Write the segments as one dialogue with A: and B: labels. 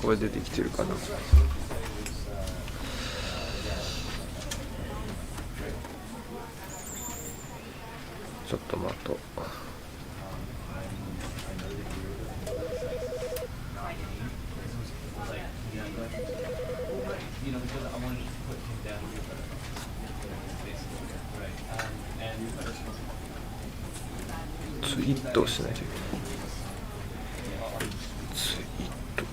A: これ出てきてるかな。ちょっと待とう。ツイートをしないといけない。ツイート。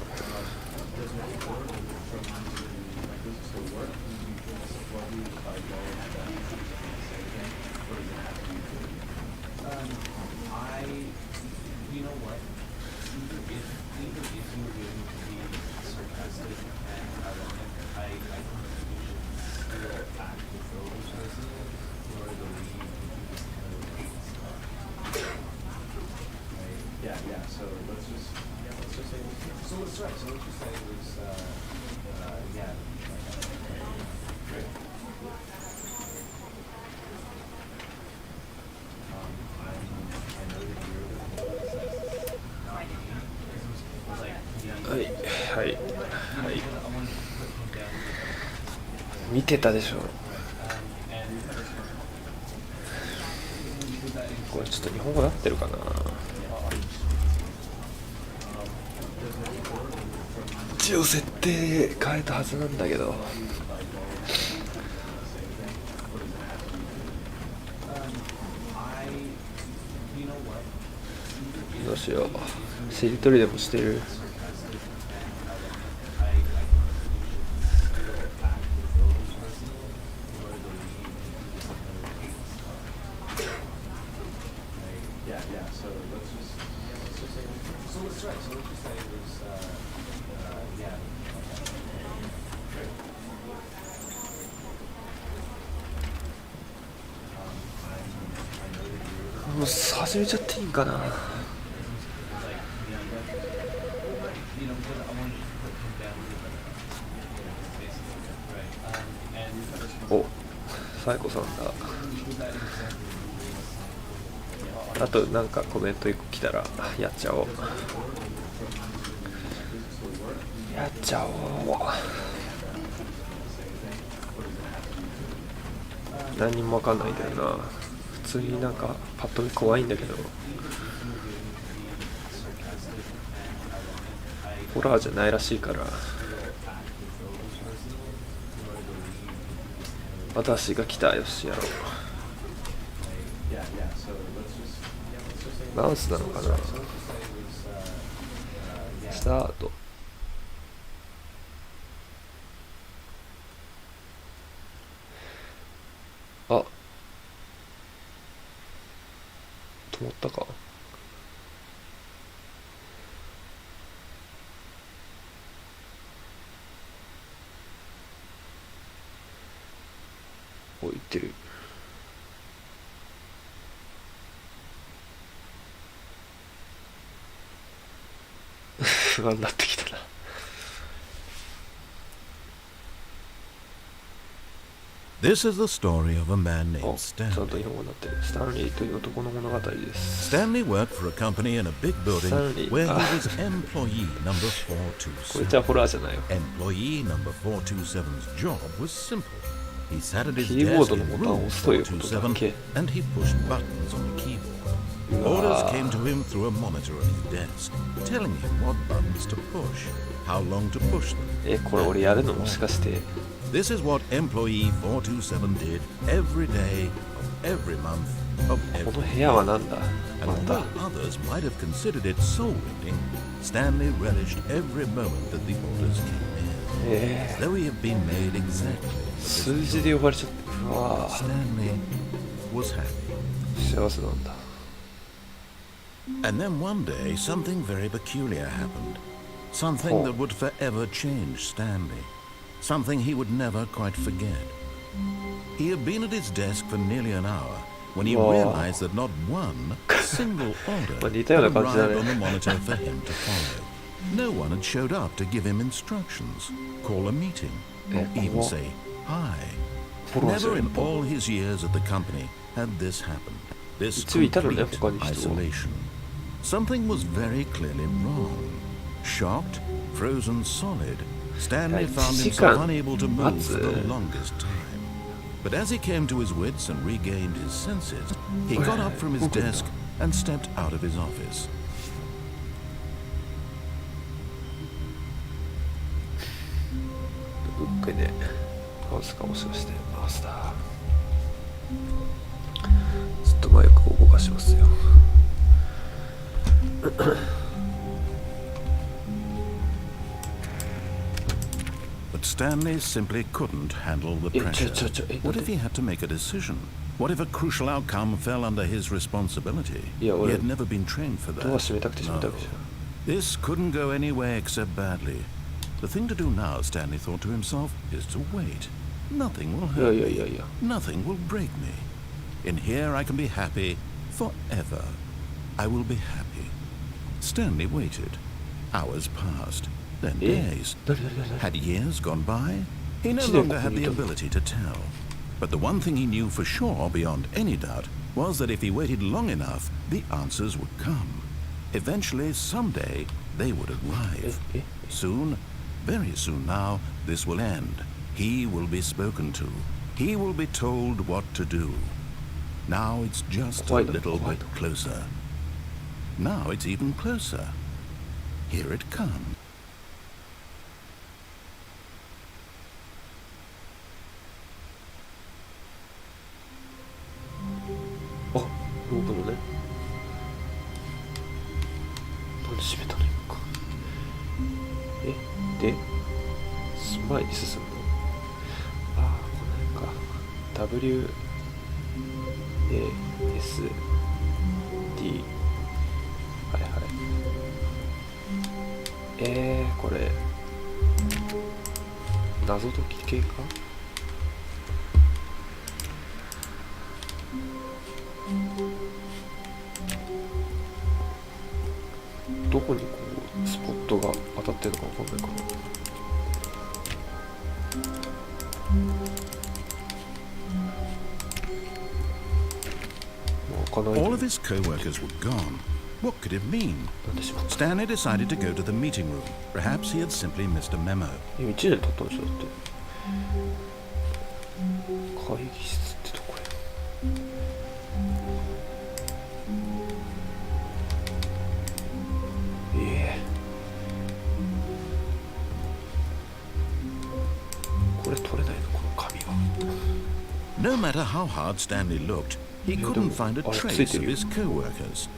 A: はいはいはい。見てたでしょ。これちょっと日本語なってるかな。一応設定変えたはずなんだけど。どうしよう。しりとりでもしてる。もう始めちゃっていいんかな。お、サイコさんだ。あとなんかコメント1個来たらやっちゃおう。やっちゃおう。何にもわかんないんだよな。普通になんかパッと見怖いんだけど、ホラーじゃないらしいから。私が来た。よしやろう。マウスなのかな。スタート。あ、止まったか。お、いってる。不安になってきたな。
B: This is the story of a man
A: お、
B: named
A: ちゃんと
B: Stanley.
A: 日本語になってる。スタンリーという男の物語です。
B: Stanley worked for a company in a big building
A: Stanley.
B: where he
A: Ah.
B: was employee number
A: これじゃ
B: 427.
A: ホラーじゃないよ。
B: Employee number 427's job was simple. He sat at his
A: キーボー
B: desk
A: ドの
B: in
A: ボタンを
B: room
A: 押すということだっけ。
B: 427 and he pushed buttons on the keyboard. Orders came to him through a monitor at his desk, telling him what buttons to push, how long to push them.
A: これ俺やるのもしかして。
B: This is what employee 427 did every day of every month of
A: こ
B: every
A: の部屋はなんだ。
B: And
A: また
B: although others might have considered it soul-rending, Stanley relished every moment that the orders came in, as though he had been made exactly for this
A: 数字で呼ばれちゃって。うわぁ、
B: Stanley was happy.
A: 幸せなんだ。
B: And then one day, something very peculiar happened. Something that would forever change Stanley. Something he would never quite forget. He had been at his desk for nearly an hour when he realized that not one single order had arrived on the monitor for him to follow. No one had showed up to give him instructions, call a meeting, or even say hi. Never in all his years at the company had this happened. This complete isolation. Something was very clearly wrong. Shocked, frozen solid, Stanley found himself unable to move for the longest time. But as he came to his wits and regained his senses, he got up from his desk and stepped out of his office.
A: どっかでマウスかもしかしてマウスだ。ずっとマイクを動かしますよ。
B: But Stanley simply couldn't handle the pressure. What if he had to make a decision? What if a crucial outcome fell under his responsibility? He had never been trained for that. No. This couldn't go any way except badly. The thing to do now, Stanley thought to himself, is to wait. Nothing will hurt me. Nothing will break me. In here I can be happy forever. I will be happy. Stanley waited. Hours passed. Then days. Had years gone by? He no longer had the ability to tell. But the one thing he knew for sure, beyond any doubt, was that if he waited long enough, the answers would come. Eventually, someday, they would arrive. Soon, very soon now, this will end. He will be spoken to. He will be told what to do. Now it's just a little bit closer. Now it's even closer. Here it comes.
A: Oh, ロープのね。なんで閉めたの今か。で、前に進むの。ああ、この辺か。W A S D。はいはい。これ謎解き系か。どこにこうスポットが当たってるのか分かんないかな。
B: All of his co-workers were gone. What could it mean? Stanley decided to go to the meeting room. Perhaps he had simply missed a memo.
A: 1年経ったんでしょだって。会議室ってとこや。これ取れないのこの紙は。
B: No matter how hard Stanley looked, he couldn't find a trace of his co-workers.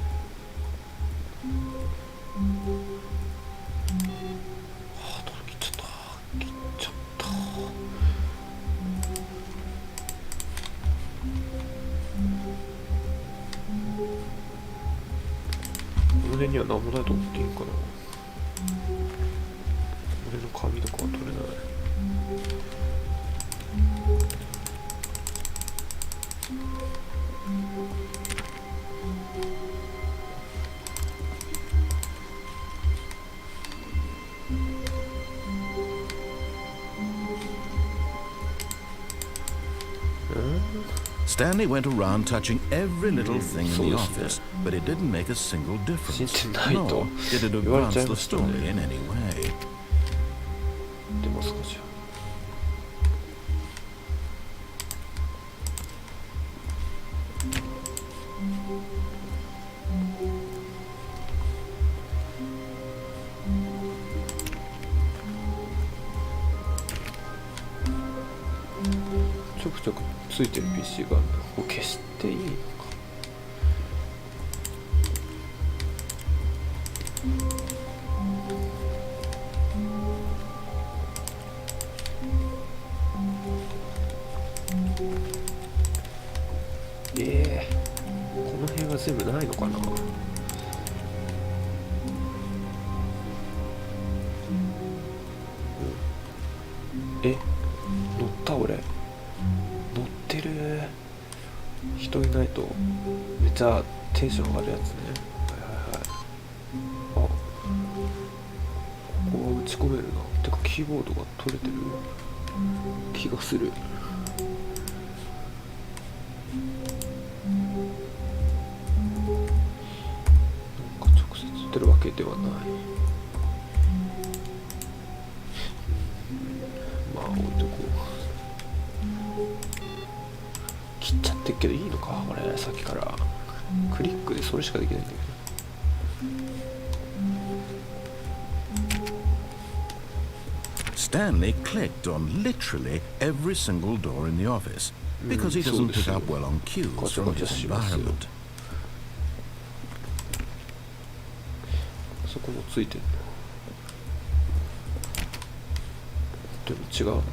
B: Stanley went around touching every little thing in the office, but it didn't make a single difference. Nor did it advance the story in any way.
A: ちょくちょくついてる PC があるんだ。ここ消していいのか。この辺は全部ないのかな。俺乗ってる。人いないとめっちゃテンション上がるやつね。はいはいはい。あ、ここは打ち込めるな。てかキーボードが取れてる気がする。なんか直接打ってるわけではない。まあ置いとこう。切っちゃってっけどいいのか。俺さっきからクリックでそれしかできないんだけど。
B: Stanley clicked on literally every single door in the office because he doesn't pick up well on cues from his environment.
A: そこもついてるの。でも違うのか。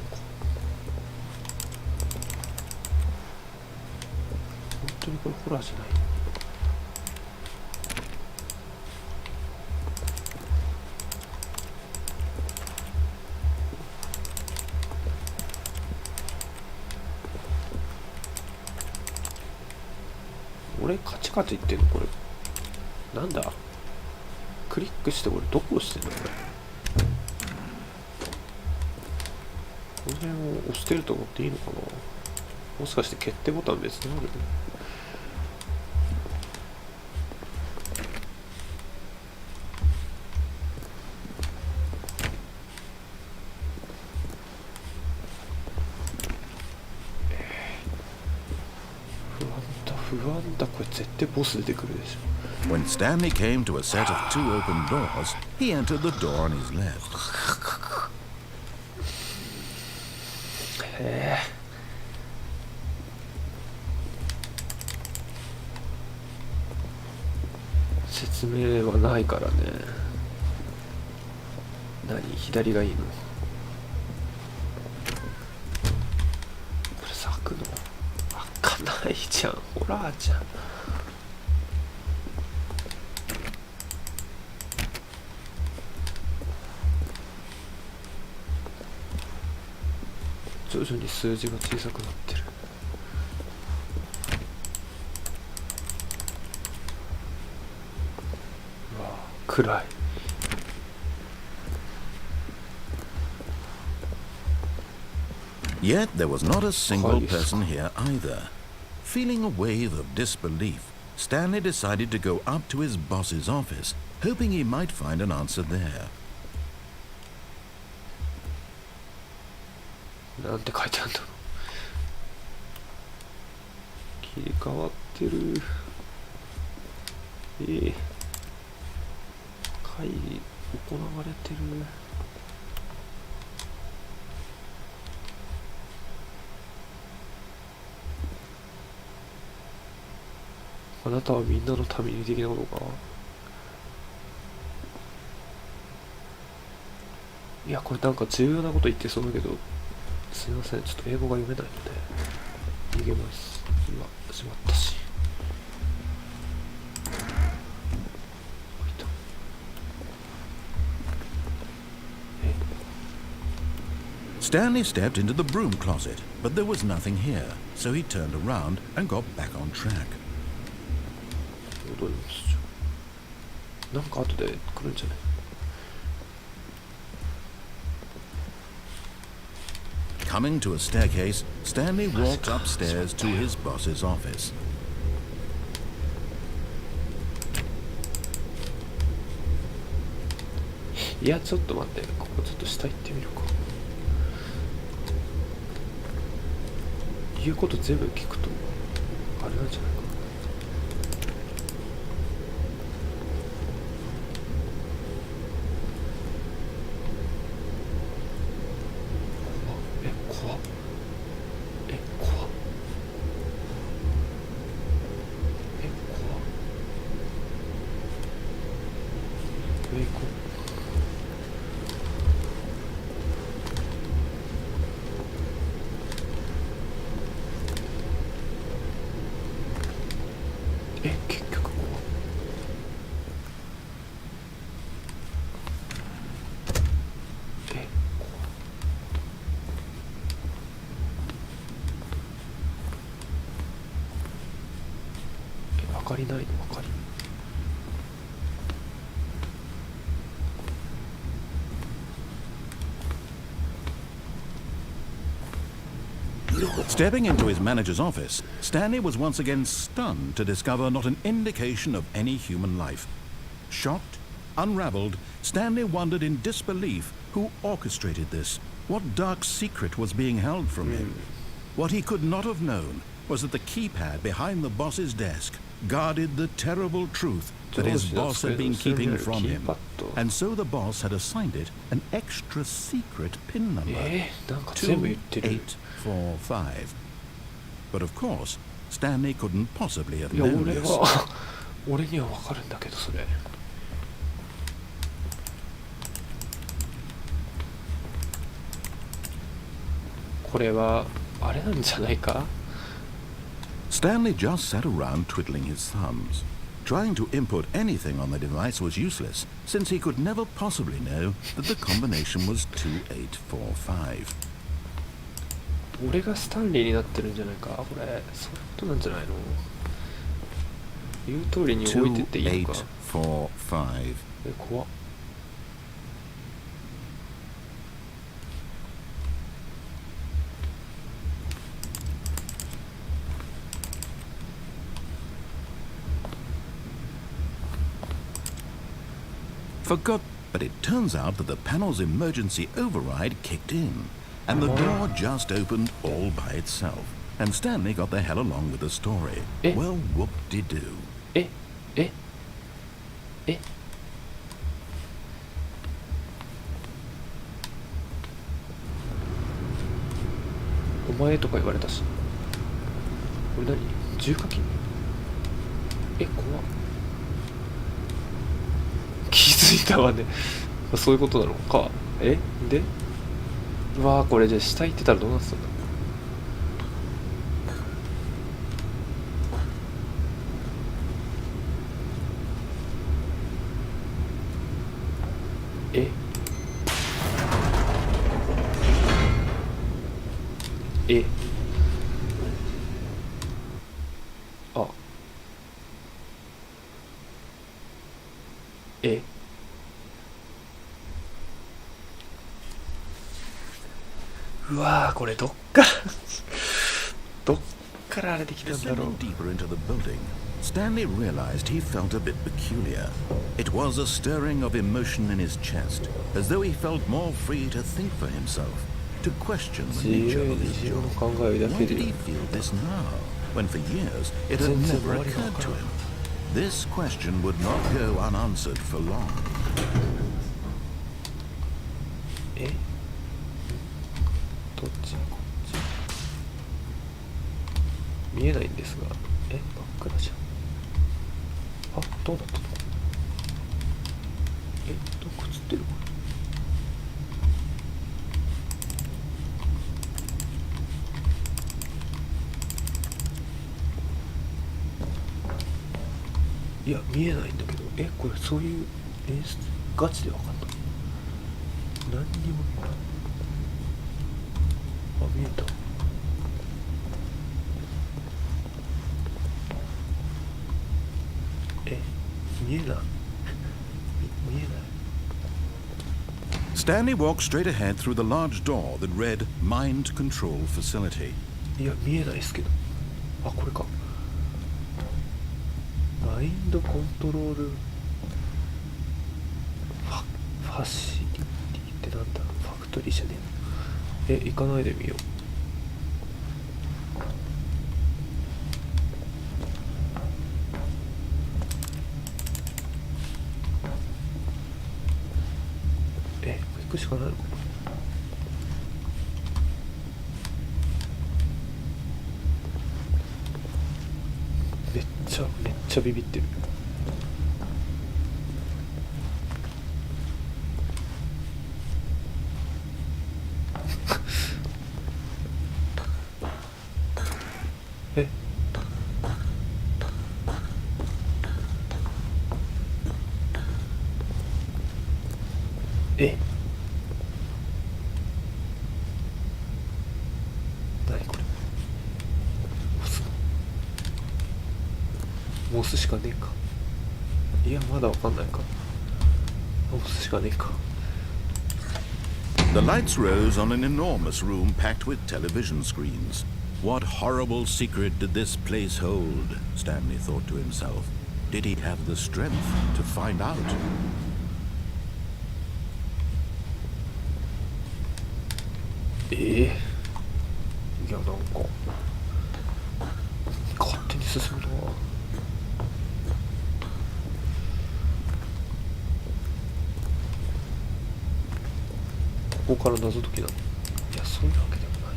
A: 本当にこれホラーじゃない。俺カチカチいってんのこれ。なんだ。クリックして俺どこ押してんのこれ。これを押してると思っていいのかな。もしかして決定ボタン別にある？不安だ。これ絶対ボス出てくるでしょ。
B: When Stanley came to a set of 2 open doors, he entered the door on his left.
A: 説明はないからね。何？左がいいの？これ咲くの？開かないじゃん。ホラーじゃん。徐々に数字が小さくなってる。うわ、暗い。
B: Yet there was not a single person here either. Feeling a wave of disbelief, Stanley decided to go up to his boss's office, hoping he might find an answer there.
A: なんて書いてあるんだろう。切り替わってる。会議行われてる。あなたはみんなのために的なことか。いや、これなんか重要なこと言ってそうだけど、すいません、ちょっと英語が読めないので逃げます。今しまったし。
B: Stanley stepped into the broom closet, but there was nothing here, so he turned around and got back on track.
A: 戻ります。なんか後で来るんじゃない？Coming
B: to a staircase, Stanley walked upstairs to his boss's office.
A: いや、ちょっと待って、ここちょっと下行ってみるか。言うこと全部聞くとあれなんじゃないかな。怖っ。上行こう。結局こう。かりないの明かり。
B: Stepping into his manager's office, Stanley was once again stunned to discover not an indication of any human life. Shocked, unraveled, Stanley wondered in disbelief who orchestrated this, what dark secret was being held from him. What he could not have known was that the keypad behind the boss's desk guarded the terrible truth that his boss had been keeping from him, and so the boss had assigned it an extra secret PIN number, 2845. But of course, Stanley couldn't possibly have known this.
A: 俺にはわかるんだけどそれ。これはあれなんじゃないか？
B: Stanley just sat around twiddling his thumbs. Trying to input anything on the device was useless, since he could never possibly know that the combination was 2845.
A: 俺がスタンリーになってるんじゃないかこれ。そういうことなんじゃないの？言う通りに置いてっていいのか。
B: 2845.
A: 怖っ。
B: But it turns out that the panel's emergency override kicked in, and the door just opened all by itself. And Stanley got the hell along with the story. Well, whoop-de-doo.
A: お前とか言われたし。これ何？重火器？怖っ。気づいたわね。そういうことなのか。でうわー、これじゃあ下行ってたらどうなってたんだ。あうわー、これどっからあれできたんだろう。
B: Deeper into the building, Stanley realized he felt a bit peculiar. It was a stirring of emotion in his chest, as though he felt more free to think for himself, to question the nature of his job. Why did he feel this now, when for years it had never occurred to him? This question would not go unanswered for long.
A: どっち？こっち？見えないんですが、真っ暗じゃん。どうなったの？どこ映ってる？いや見えないんだけど、これそういう演出ガチでわかんない。何にも見えた。見えない。見えない。
B: Stanley walked straight ahead through the large door that read Mind Control Facility.
A: いや見えないですけど。これか。マインドコントロールファシリティってなんだ。ファクトリーじゃねえ。行かないでみよう。行くしかないのかな。めっちゃビビってる。何これ。もう押すしかねえか。いやまだわかんないか。押すしかねえか。
B: The lights rose on an enormous room packed with television screens. What horrible secret did this place hold? Stanley thought to himself. Did he have the strength to find out?
A: いやなんか勝手に進むな。ここから謎解きなの？いやそういうわけでもない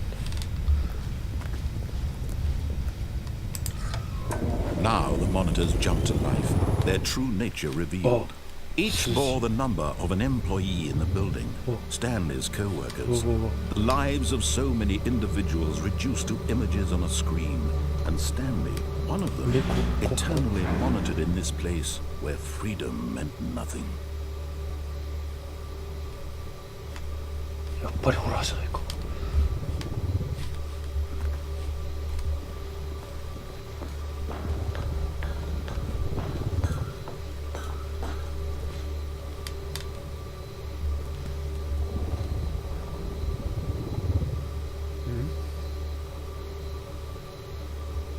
A: んだ。
B: Now the monitors jumped to life, their true nature revealed. Each bore the number of an employee in the building, Stanley's co-workers. The lives of so many individuals reduced to images on a screen, and Stanley, one of them, eternally monitored in this place where freedom meant nothing.
A: やっぱりホラーじゃないか。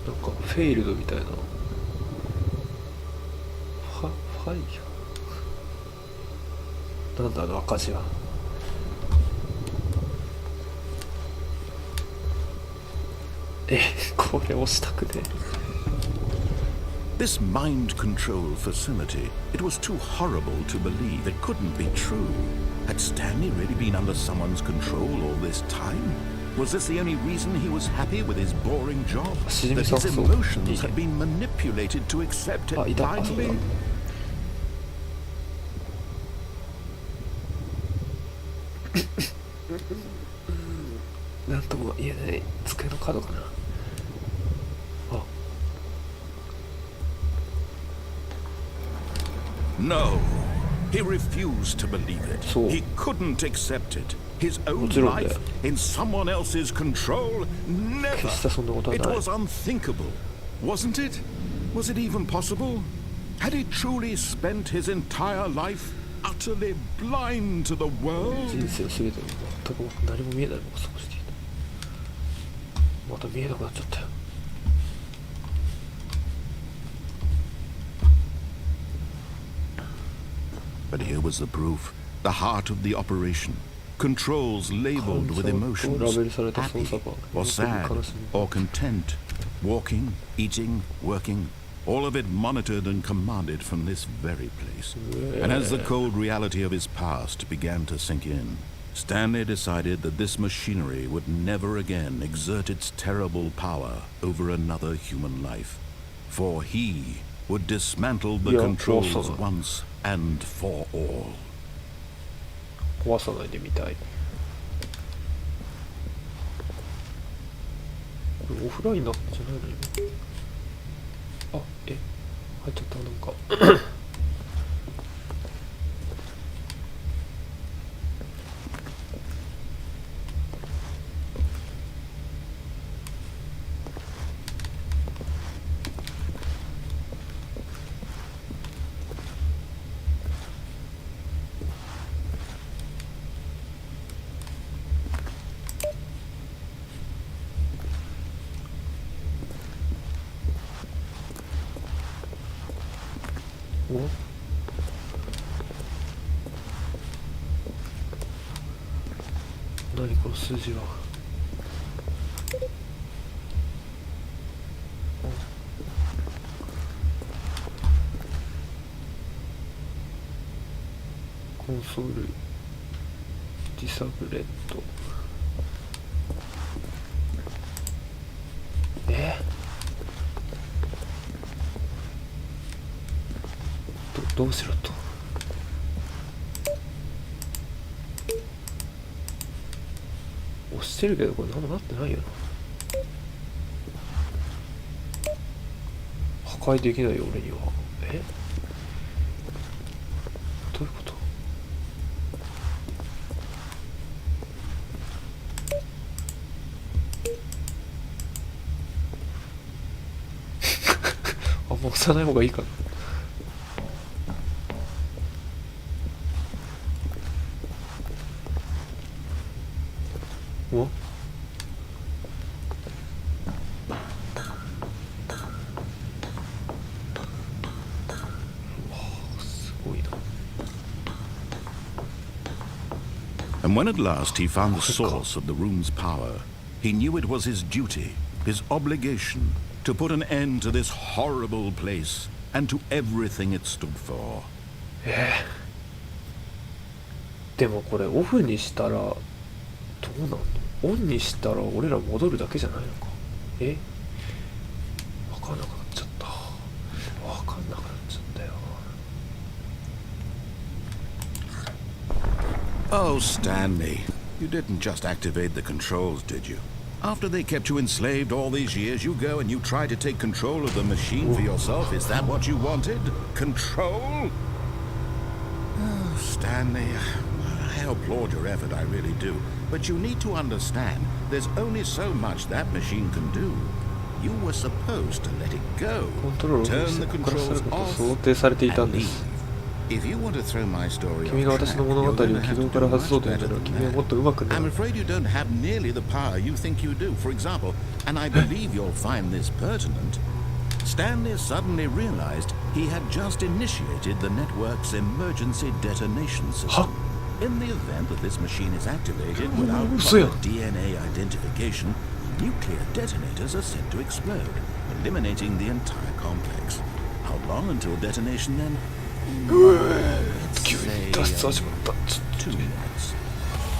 A: なんかフェイルドみたいな。ファイヤーなんだあの赤字は。これ押したくね。
B: This mind control facility, it was too horrible to believe. It couldn't be true. Had Stanley really been under someone's control all this time? Was this the only reason he was happy with his boring job? That his emotions had been manipulated to accept it blindly?
A: なんとも言えない机の角かな。
B: No, he refused to believe it. He couldn't accept it. His own life in someone else's control? Never. It was unthinkable, wasn't it? Was it even possible? Had he truly spent his entire life utterly blind to the world?
A: 人生すべて全く何も見えないまま過ごしていた。また見えなくなっちゃったよ。
B: But here was the proof, the heart of the operation. Controls labeled with emotions, happy or sad or content, walking, eating, working, all of it monitored and commanded from this very place. And as the cold reality of his past began to sink in, Stanley decided that this machinery would never again exert its terrible power over another human life. For he would dismantle the controls once and for all.
A: 壊さないでみたい。これオフラインだったんじゃないの今。あ、入っちゃったなんか。何この数字は。コンソールディサブレット。どうしろと。押してるけどこれ何もなってないよな。破壊できないよ俺には。どういうこと？あ、もうさない方がいいかな。お、すごいな。
B: And when at last he found the source of the room's power, he knew it was his duty, his obligation, to put an end to this horrible place and to everything it stood for.
A: でもこれオフにしたらどうなんの？オンにしたら俺ら戻るだけじゃないのか。分かんなくなっちゃった。分かんなくなっちゃったよ。
B: Oh, Stanley, you didn't just activate the controls, did you? After they kept you enslaved all these years, you go and you try to take control of the machine for yourself. Is that what you wanted? Control? Oh, Stanley, I applaud your effort, I really do. But you need to understand, there's only so much that machine can do. You were supposed to let it go. Turn the controls off and leave. If you want to throw my story off track, you're going to have to do much better than that. I'm afraid you don't have nearly the power you think you do. For example, and I believe you'll find this pertinent, Stanley suddenly realized he had just initiated the network's emergency detonation system. In the event that this machine is activated without proper DNA identification, nuclear detonators are set to explode, eliminating the entire complex. How long until detonation then? Let's say 2 minutes.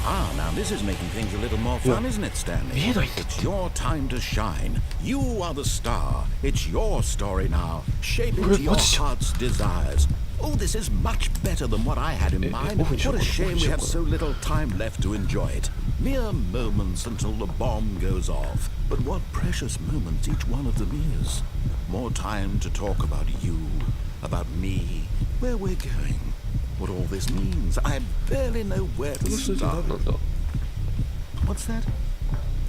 B: Ah, now this is making things a little more fun, isn't it, Stanley? It's your time to shine. You are the star. It's your story now. Shape it to your heart's desires. Oh, this is much better than what I had in mind. What a shame we have so little time left to enjoy it. Mere moments until the bomb goes off. But what precious moments each one of them is. More time to talk about you, about me, where we're going, what all this means. I barely know where to start. What's that?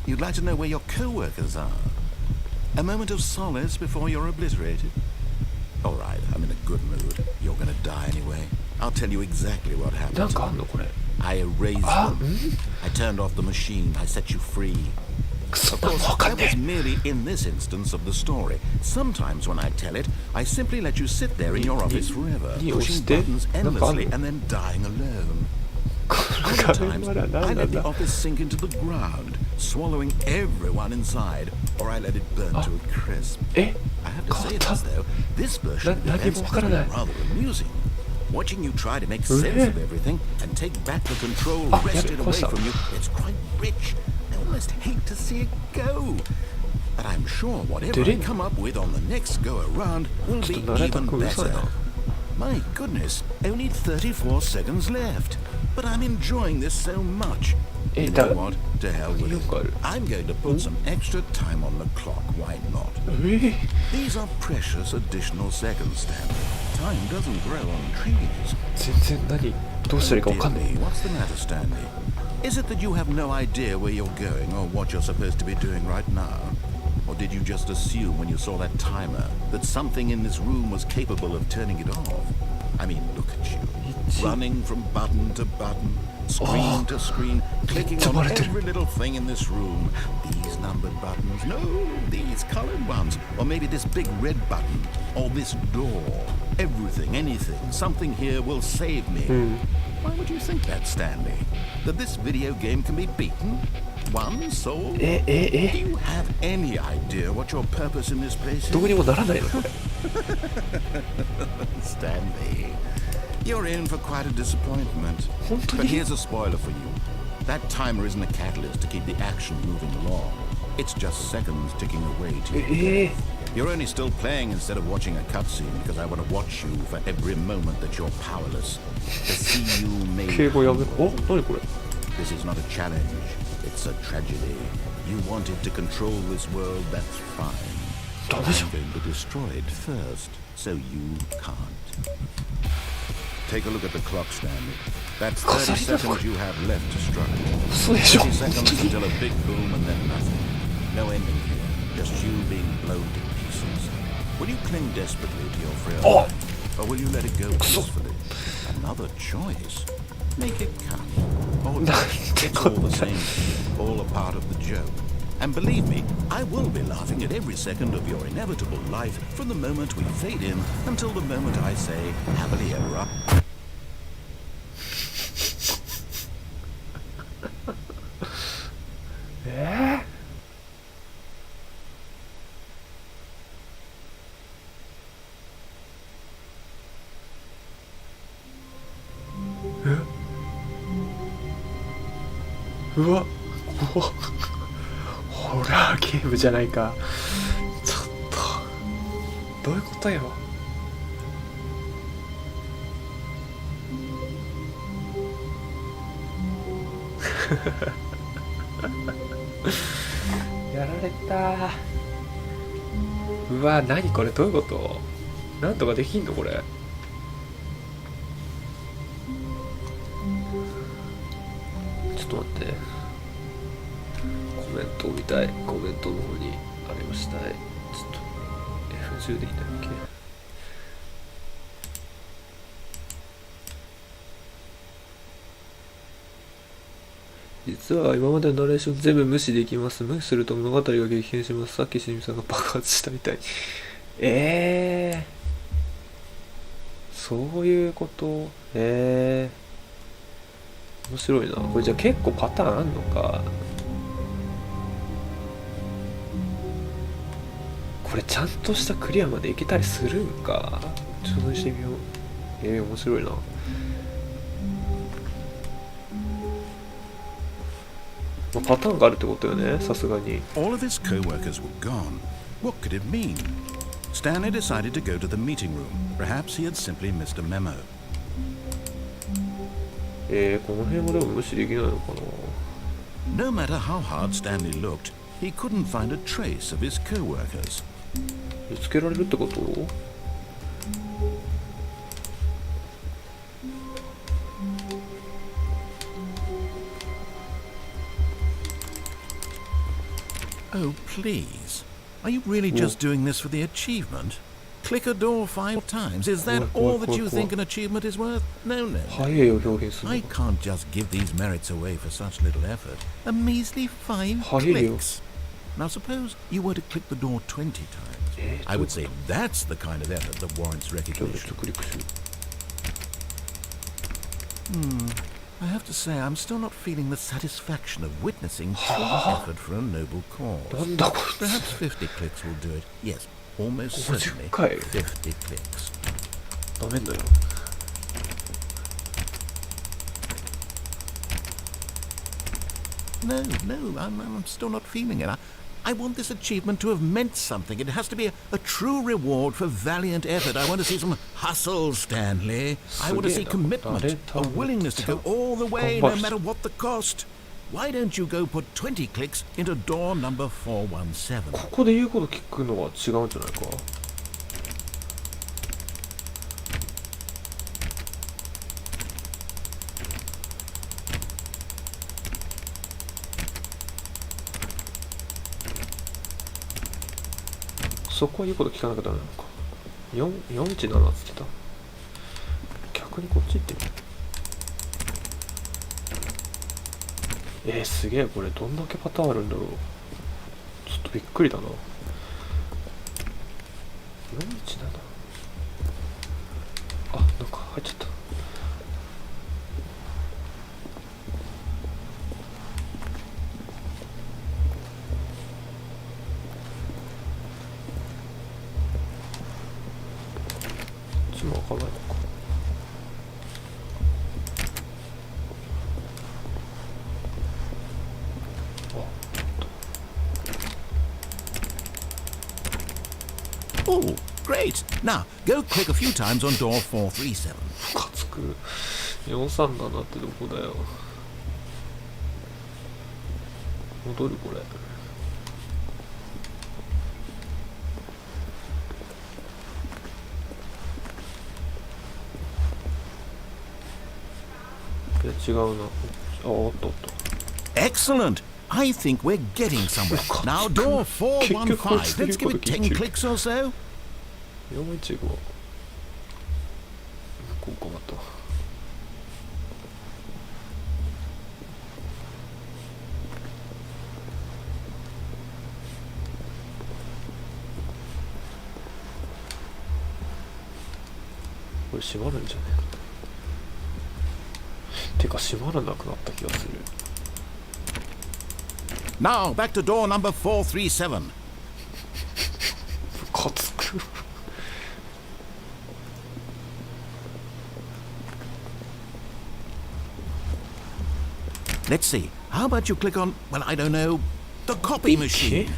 B: You'd like to know where your co-workers are? A moment of solace before you're obliterated? All right, I'm in a good mood. You're gonna die anyway. I'll tell you exactly what happened. I erased them. I turned off the machine. I set you free. Of course, that was merely in this instance of the story. Sometimes when I tell it, I simply let you sit there in your office forever, pushing buttons endlessly and then dying alone. Other times, I let the office sink into the ground, swallowing everyone inside, or I let it burn to a crisp. I have to say this, though, this version of events has been rather amusing. Watching you try to make sense of everything and take back the control wrested away from you, it's quite rich. I almost hate to see it go. But I'm sure whatever I come up with on the next go-around will be even better. My goodness, only 34 seconds left. But I'm enjoying this so much. You know what? To hell with it. I'm going to put some extra time on the clock. Why not? These are precious additional seconds, Stanley. Time doesn't grow on trees. What's the matter, Stanley? Is it that you have no idea where you're going or what you're supposed to be doing right now? Or did you just assume when you saw that timer that something in this room was capable of turning it off? I mean, look at you. Running from button to button, screen to screen, clicking on every little thing in this room. These numbered buttons, no, these colored ones. Or maybe this big red button, or this door. Everything, anything, something here will save me. Why would you think that, Stanley? That this video game can be beaten? Won, sold? Do you have any idea what your purpose in this place is? Stanley, you're in for quite a disappointment. But here's a spoiler for you. That timer isn't a catalyst to keep the action moving along. It's just seconds ticking away to you. You're only still playing instead of watching a cutscene because I want to watch you for every moment that you're powerless. To see you made. This is not a challenge. It's a tragedy. You wanted to control this world, that's fine. I'm going to destroy it first, so you can't. Take a look at the clock, Stanley. That's 30 seconds you have left to struggle. 30 seconds until a big boom and then nothing. No ending here, just you being blown to pieces. Will you cling desperately to your frail life, or will you let it go peacefully? Another choice. Make it count. Or it's all the same. All a part of the joke. And believe me, I will be laughing at every second of your inevitable life from the moment we fade in until the moment I say happily ever after.
A: うわ、怖っ。ホラーゲームじゃないか。ちょっとどういうことよ。やられた。うわ、何これ、どういうこと。なんとかできんのこれ。ちょっと待って、コメントを見たい。コメントの方にありましたい。ちょっと F10 でいいんだっけ。実は今までのナレーション全部無視できます。無視すると物語が激変します。さっきしみさんが爆発したみたいに。そういうこと。面白いな。これじゃあ結構パターンあんのか。これちゃんとしたクリアまでいけたりするんか。ちょっとしてみよう。面白いな。まあ、パターンがあるってことよね、さすがに。
B: All of his co-workers were gone. What could it mean? Stanley decided to go to the meeting room. Perhaps he had simply missed a memo.
A: この辺もでも無視できないのかな。
B: No matter how hard Stanley looked, he couldn't find a trace of his co-workers.
A: 見つけられるってこと？
B: Oh, please. Are you really just doing this for the achievement? Click a door 5 times. Is that all that you think an achievement is worth? No, no. I can't just give these merits away for such little effort. A measly 5 clicks. Now suppose you were to click the door 20 times. I would say that's the kind of effort that warrants recognition. I have to say, I'm still not feeling the satisfaction of witnessing true effort for a noble cause. Perhaps 50 clicks will do it. Yes, almost certainly 50 clicks. No, I'm still not feeling it. I want this achievement to have meant something. It has to be a true reward for valiant effort. I want to see some hustle, Stanley. I want to see commitment, a willingness to go all the way, no matter what the cost. Why don't you go put 20 clicks into door number 417?
A: ここで言うこと聞くのは違うんじゃないか。そこは言うこと聞かなきゃダメなのか。417っつってた。逆にこっち行ってみる。すげえ、これどんだけパターンあるんだろう。ちょっとびっくりだな。417。あ、なんか入っちゃった。も開かないのか。
B: Oh, great! Now, go click a few times on door 437.
A: ムカつく。437ってどこだよ。戻るこれ。違うな。あ、おっとおっと。
B: Excellent! I think we're getting somewhere. Now door 415. Let's give it 10 clicks or so.
A: 415こうかまた。これ閉まるんじゃねえ。てか閉まらなくなった気がする。
B: Now back to door number 437.
A: ムカつく。
B: Let's see. How about you click on, well, I don't know, the copy machine?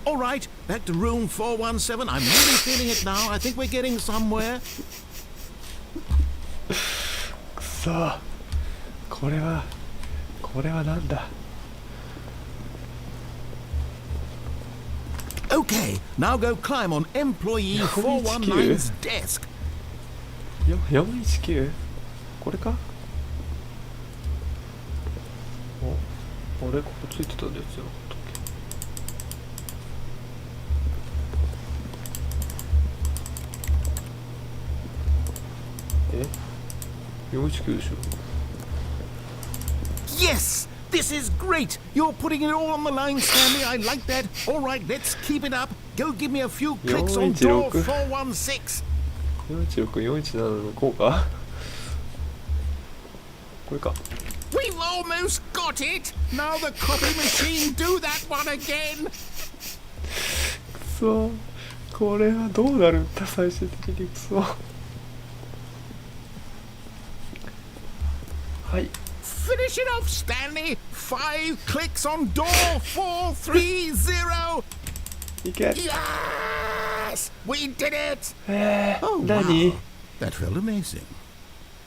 B: All right, back to room 417. I'm really feeling it now. I think we're getting somewhere.
A: くそー、これはなんだ。
B: Okay, now go climb on employee 419's desk.
A: 419? これか。あれここついてたやつじゃなかったっけ。419でしょ。
B: Yes, this is great. You're putting it all on the line, Stanley. I like that. All right, let's keep it up. Go give me a few clicks on door 416.
A: 416、417のこうか。これか。
B: We've almost got it. Now the copy machine, do that one again.
A: くそ、これはどうなるんだ最終的に。くそ。はい。
B: Finish it off, Stanley. 5 clicks on door 430.
A: いけ。
B: Yes, we did it. Oh,
A: 何？
B: wow. That felt amazing.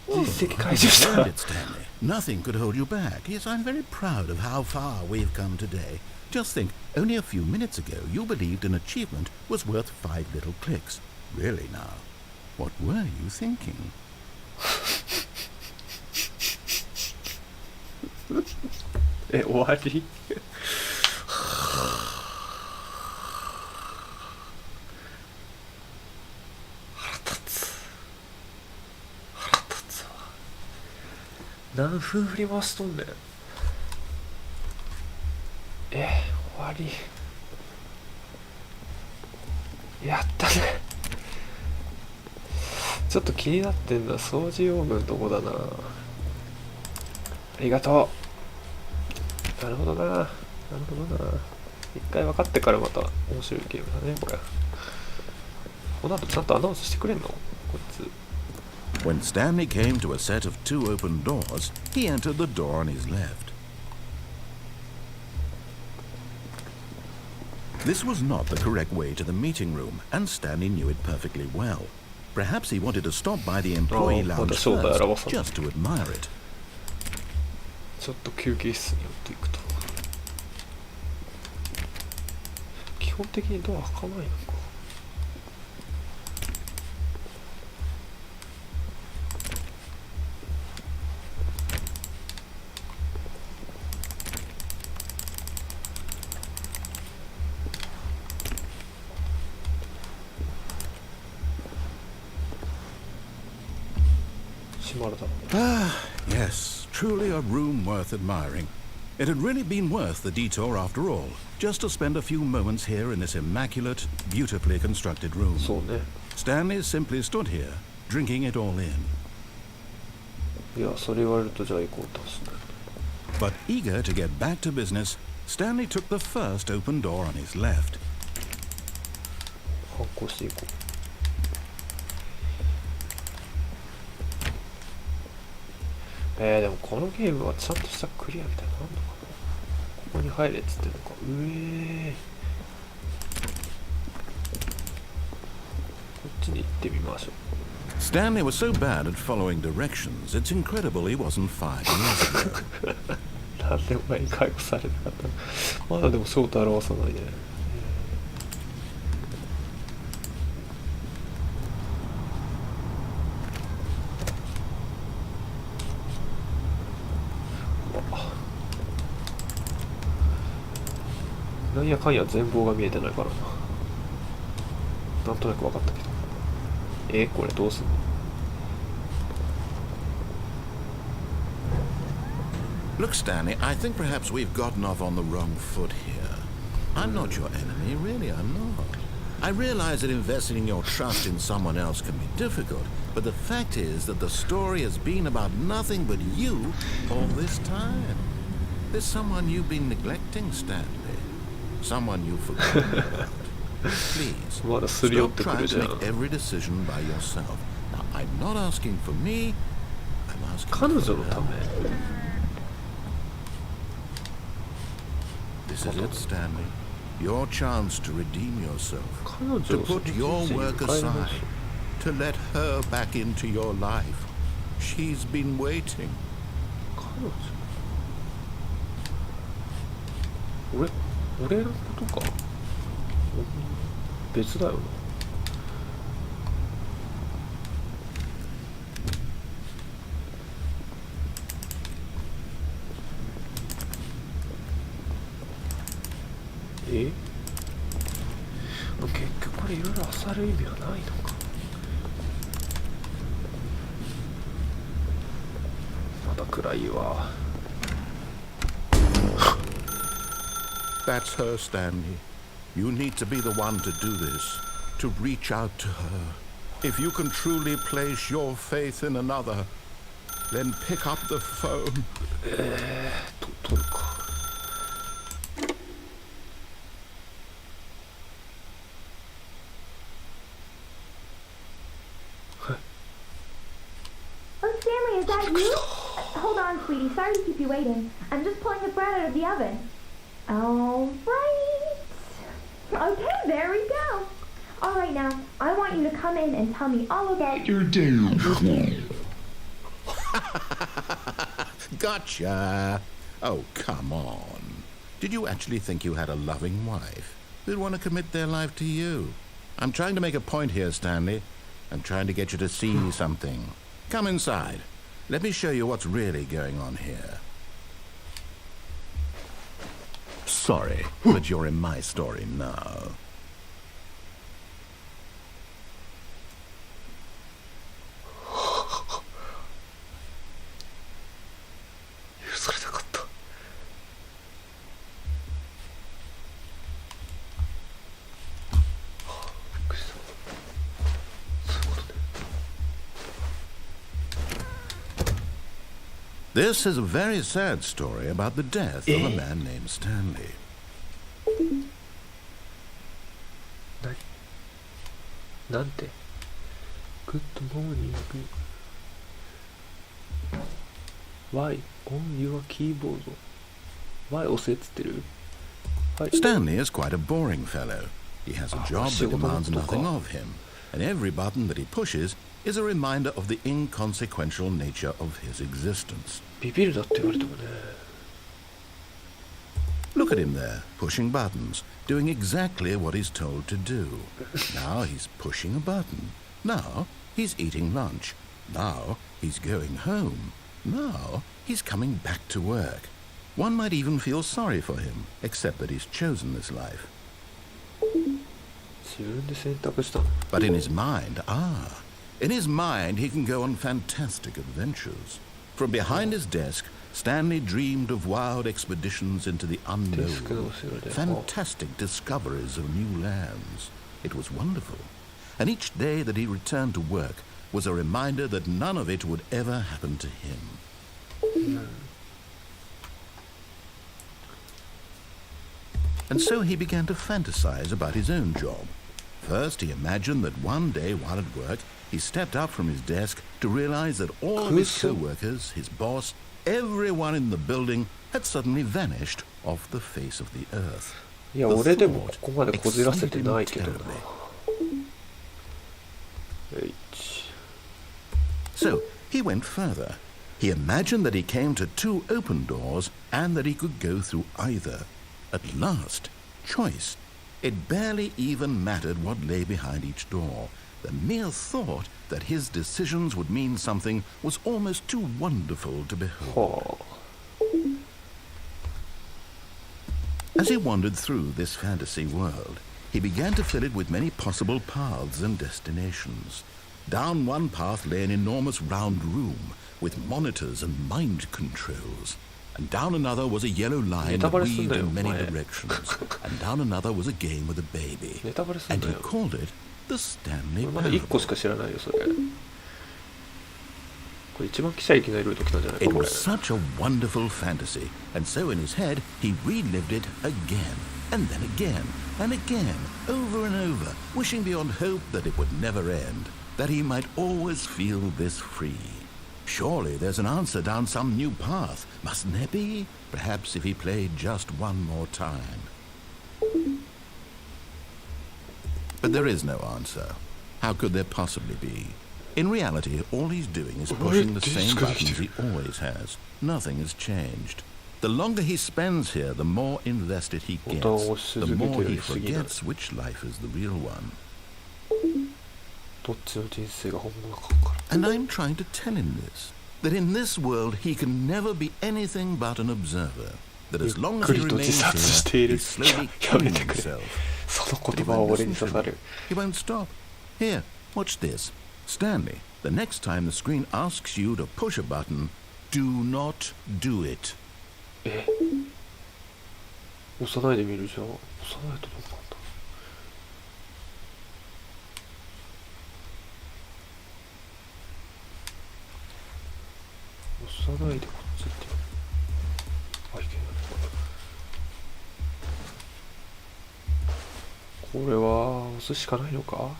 A: 実績解除した。
B: Stanley. Nothing could hold you back. Yes, I'm very proud of how far we've come today. Just think, only a few minutes ago you believed an achievement was worth 5 little clicks. Really now, what were you thinking?
A: 終わり。腹立つわ。何分振り回しとんねん。終わり。やったね。ちょっと気になってんだ。掃除用具のとこだな。ありがとう。なるほどな。一回分かってからまた面白いゲームだね、これ。この後ちゃんとアナウンスしてくれんの？こいつ。
B: When Stanley came to a set of 2 open doors, he entered the door on his left. This was not the correct way to the meeting room, and Stanley knew it perfectly well. Perhaps he wanted to stop by the employee lounge first, just to admire it.
A: ちょっと休憩室に寄っていくと。基本的にドア開かないのか。閉まるだろうね。
B: Yes, truly a room worth admiring. It had really been worth the detour after all, just to spend a few moments here in this immaculate, beautifully constructed room.
A: そうね。
B: Stanley simply stood here, drinking it all in.
A: いや、それ言われるとじゃあ行こうとする。
B: But eager to get back to business, Stanley took the first open door on his left.
A: 反抗していこう。でもこのゲームはちゃんとしたクリアみたいなのあんのかな。ここに入れっつってんのか。こっちに行ってみましょう。
B: Stanley was so bad at following directions, it's incredible he wasn't 5 years ago.
A: なんでお前に解雇されなかったの。まだでも正体表さないね。なんやかんや全貌が見えてないからな。なんとなく分かったけど。これどうすんの？
B: Look, Stanley, I think perhaps we've gotten off on the wrong foot here. I'm not your enemy, really, I'm not. I realize that investing your trust in someone else can be difficult, but the fact is that the story has been about nothing but you all this time. There's someone you've been neglecting, Stanley. Someone you've forgotten about. Please, stop trying to make every decision by yourself. Now, I'm not asking for me, I'm asking for her. This is it, Stanley. Your chance to redeem yourself. To put your work aside. To let her back into your life. She's been waiting.
A: 俺のことか。別だよな。結局これいろいろ漁る意味はないのか。まだ暗いわ。
B: That's her, Stanley. You need to be the one to do this, to reach out to her. If you can truly place your faith in another, then pick up the phone.
A: 取るか。
C: Stanley, is that you? Hold on, sweetie. Sorry to keep you waiting. I'm just pulling the bread out of the oven. All right. Okay, there we go. All right, now, I want you to come in and tell me all about your day.
B: Gotcha. Oh, come on. Did you actually think you had a loving wife who'd want to commit their life to you? I'm trying to make a point here, Stanley. I'm trying to get you to see something. Come inside. Let me show you what's really going on here. Sorry, but you're in my story now. This is a very sad story about the death of a man named Stanley.
A: なんて Good morning. Why on your keyboard? Why 押せっつってる？はい。
B: Stanley is quite a boring fellow. He has a job that demands nothing of him, and every button that he pushes is a reminder of the inconsequential nature of his existence.
A: ビビるだって言われてもね。
B: Look at him there, pushing buttons, doing exactly what he's told to do. Now he's pushing a button. Now he's eating lunch. Now he's going home. Now he's coming back to work. One might even feel sorry for him, except that he's chosen this life.
A: 自分で選択したの。
B: But in his mind, in his mind he can go on fantastic adventures. From behind his desk, Stanley dreamed of wild expeditions into the unknown, fantastic discoveries of new lands. It was wonderful. And each day that he returned to work was a reminder that none of it would ever happen to him. And so he began to fantasize about his own job. First, he imagined that one day while at work, he stepped up from his desk to realize that all of his co-workers, his boss, everyone in the building had suddenly vanished off the face of the earth.
A: いや、俺でもここまでこじらせてないけどな。
B: So, he went further. He imagined that he came to two open doors and that he could go through either. At last, choice. It barely even mattered what lay behind each door. The mere thought that his decisions would mean something was almost too wonderful to behold. As he wandered through this fantasy world, he began to fill it with many possible paths and destinations. Down one path lay an enormous round room with monitors and mind controls. And down another was a yellow line that weaved in many directions. And down another was a game with a baby. And he called it the Stanley Parable. It was such a wonderful fantasy, and so in his head he relived it again, and then again, and again, over and over, wishing beyond hope that it would never end, that he might always feel this free. Surely there's an answer down some new path, mustn't there be? Perhaps if he played just one more time. But there is no answer. How could there possibly be? In reality, all he's doing is pushing the same buttons he always has. Nothing has changed. The longer he spends here, the more invested he gets, the more he forgets which life is the real one. And I'm trying to tell him this, that in this world he can never be anything but an observer, that as long as he remains here, he's slowly killing himself. He won't stop. Here, watch this. Stanley, the next time the screen asks you to push a button, do not do it.
A: 押さないで見るじゃん。押さないとどうなんだ。押さないでこっち行ってみる。あ、いけない。これは押すしかないのか。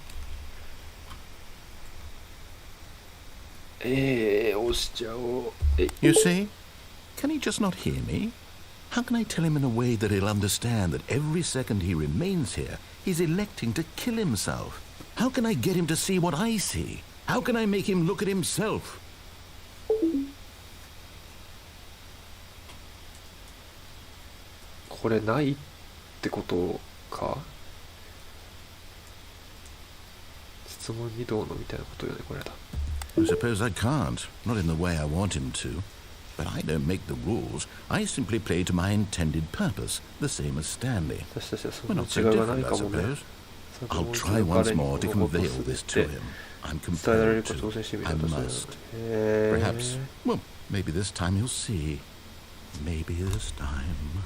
A: 押しちゃおう。
B: You see? Can he just not hear me? How can I tell him in a way that he'll understand that every second he remains here, he's electing to kill himself? How can I get him to see what I see? How can I make him look at himself?
A: これないってことか。質問にどうのみたいなことよね、これだ。
B: I suppose I can't, not in the way I want him to. But I don't make the rules. I simply play to my intended purpose, the same as Stanley. We're not so different, I suppose. I'll try once more to convey all this to him. I'm compelled to. I must. Perhaps, well, maybe this time he'll see. Maybe this time.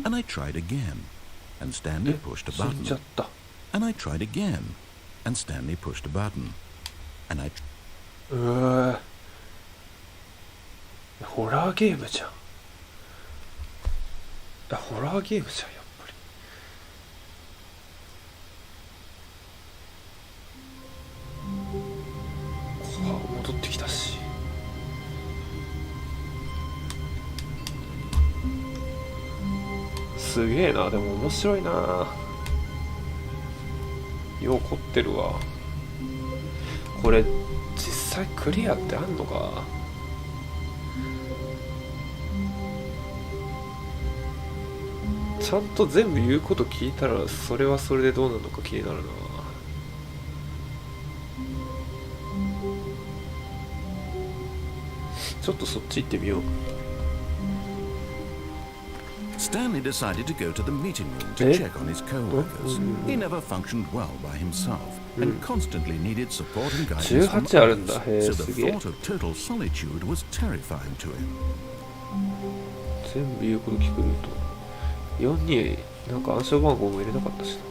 B: And I tried again, and Stanley pushed a button. And I tried again, and Stanley pushed a button. And I...
A: ホラーゲームじゃん。ホラーゲームじゃん、やっぱり。戻ってきたし。すげえな、でも面白いな。よう凝ってるわ。これ実際クリアってあんのか。ちゃんと全部言うこと聞いたらそれはそれでどうなのか気になるな。ちょっとそっち行ってみよう。
B: Stanley decided to go to the meeting room to check on his co-workers. He never functioned well by himself and constantly needed support and guidance from others, so the thought of total solitude was terrifying to him.
A: 全部言うこと聞くルート。4になんか暗証番号も入れなかったしな。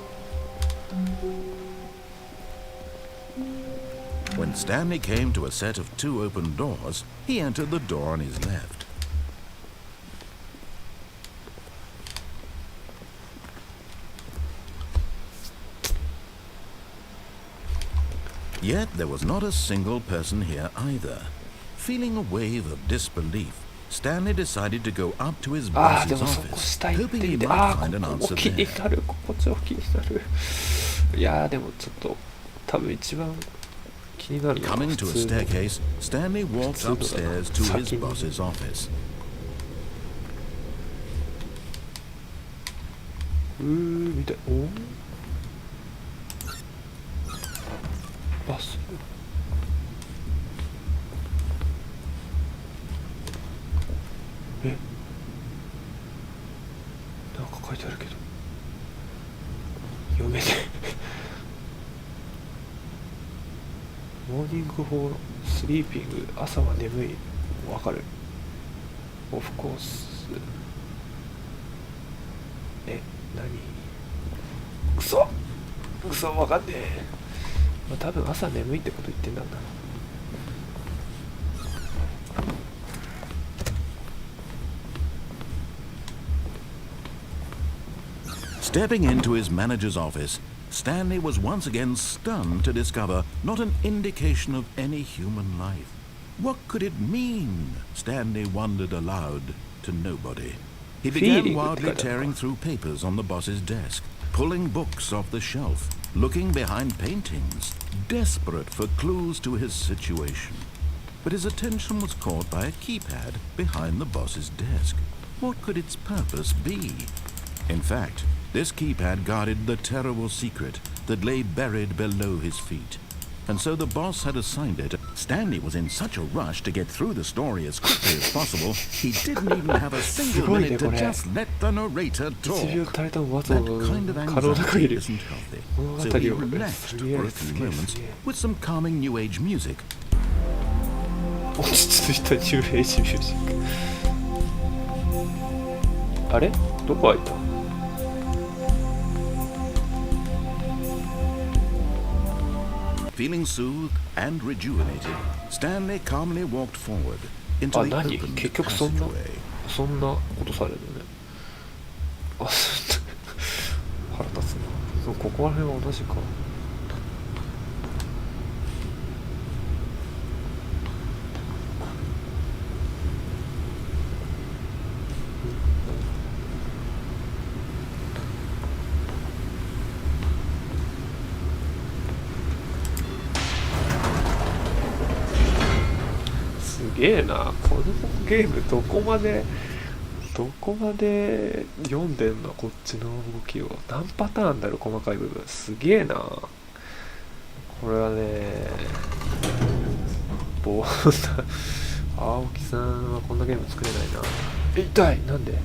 B: When Stanley came to a set of 2 open doors, he entered the door on his left. Yet there was not a single person here either. Feeling a wave of disbelief, Stanley decided to go up to his boss's office, hoping he might find an answer there.
A: ここ超気になる。いやーでもちょっと多分一番気になるのは
B: Coming to a staircase, Stanley walked upstairs to his boss's office.
A: 見て、おバス。なんか書いてあるけど。ーニングフォースリーピング、朝は眠い。わかる。オフコース。何クソわかんねえ。多分朝眠いってこと言ってんだんだ。
B: Stepping into his manager's office, Stanley was once again stunned to discover not an indication of any human life. What could it mean? Stanley wondered aloud to nobody. He began wildly tearing through papers on the boss's desk, pulling books off the shelf, looking behind paintings, desperate for clues to his situation. But his attention was caught by a keypad behind the boss's desk. What could its purpose be? In fact, this keypad guarded the terrible secret that lay buried below his feet. And so the boss had assigned it. Stanley was in such a rush to get through the story as quickly as possible, he didn't even have a single minute to just let the narrator talk. That kind of anxiety isn't healthy. So he relaxed for a few moments with some calming New Age music.
A: 落ち着いたニューエイジミュージック。あれ？どこ開いた
B: ？Feeling soothed and rejuvenated, Stanley calmly walked forward into the open passageway.
A: そんなことされるね。あ、腹立つな。ここら辺は同じか。すげえな、このゲームどこまで読んでんの、こっちの動きを。何パターンだろ、細かい部分。すげえな。これはね、青木さんはこんなゲーム作れないな。痛い、なんで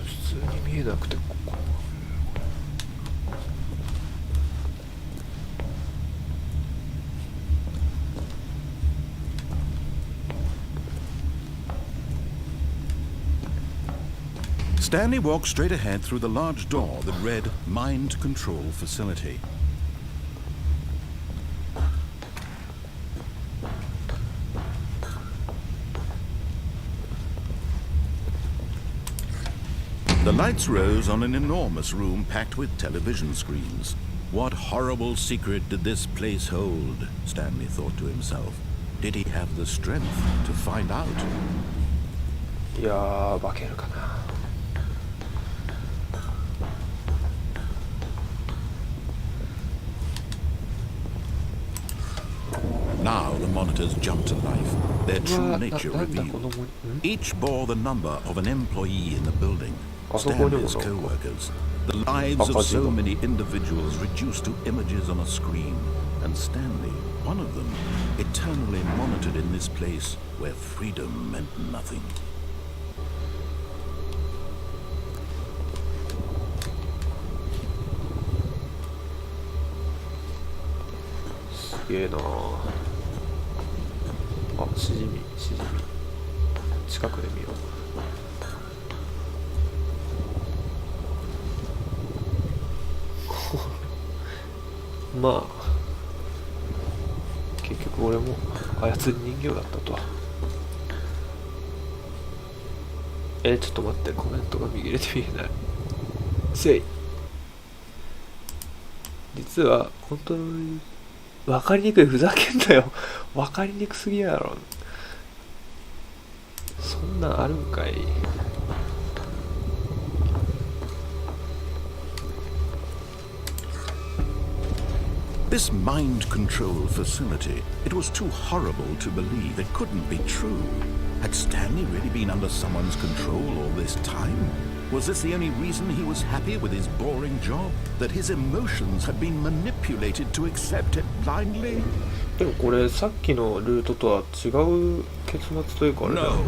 A: 普通に見えなくて、ここ
B: Stanley walked straight ahead through the large door that read Mind Control Facility. The lights rose on an enormous room packed with television screens. What horrible secret did this place hold? Stanley thought to himself. Did he have the strength to find out?
A: いやー、化けるかな。
B: Now the monitors jumped to life, their true nature revealed. Each bore the number of an employee in the building, Stanley's co-workers, the lives of so many individuals reduced to images on a screen, and Stanley, one of them, eternally monitored in this place where freedom meant nothing.
A: すげえな。あ、しじみ近くで見よう。まあ結局俺も操る人形だったとは。ちょっと待って、コメントが見切れて見えない。実は本当に分かりにくい。ふざけんなよ。分かりにくすぎやろ。そんなんあるんかい。
B: This mind control facility, it was too horrible to believe. It couldn't be true. Had Stanley really been under someone's control all this time? Was this the only reason he was happy with his boring job? That his emotions had been manipulated to accept it blindly?
A: でもこれさっきのルートとは違う結末というかあれだ。
B: No,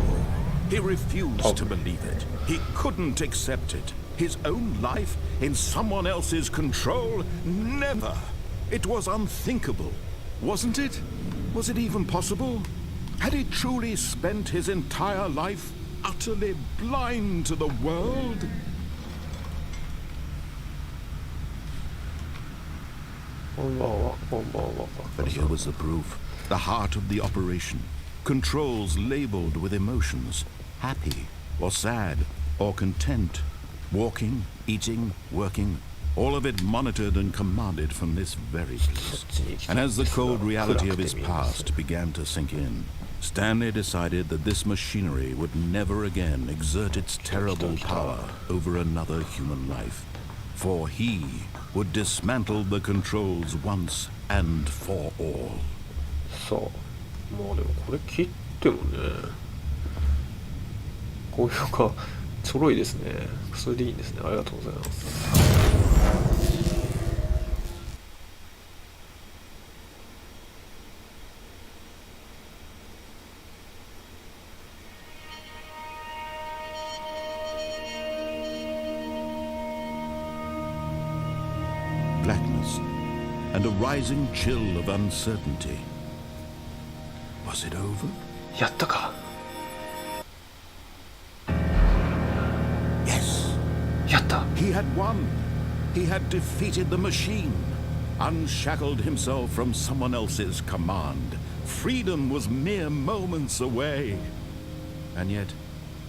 B: he refused to believe it. He couldn't accept it. His own life in someone else's control? Never. It was unthinkable, wasn't it? Was it even possible? Had he truly spent his entire life utterly blind to the world? But here was the proof. The heart of the operation. Controls labeled with emotions. Happy, or sad, or content. Walking, eating, working. All of it monitored and commanded from this very place. And as the cold reality of his past began to sink in, Stanley decided that this machinery would never again exert its terrible power over another human life. For he would dismantle the controls once and for all.
A: さあ、まあでもこれ切ってもね、こういうのがちょろいですね。それでいいんですね。ありがとうございます。
B: Blackness and a rising chill of uncertainty. Was it over?
A: やったか。
B: Yes.
A: やった。
B: He had won. He had defeated the machine, unshackled himself from someone else's command. Freedom was mere moments away. And yet,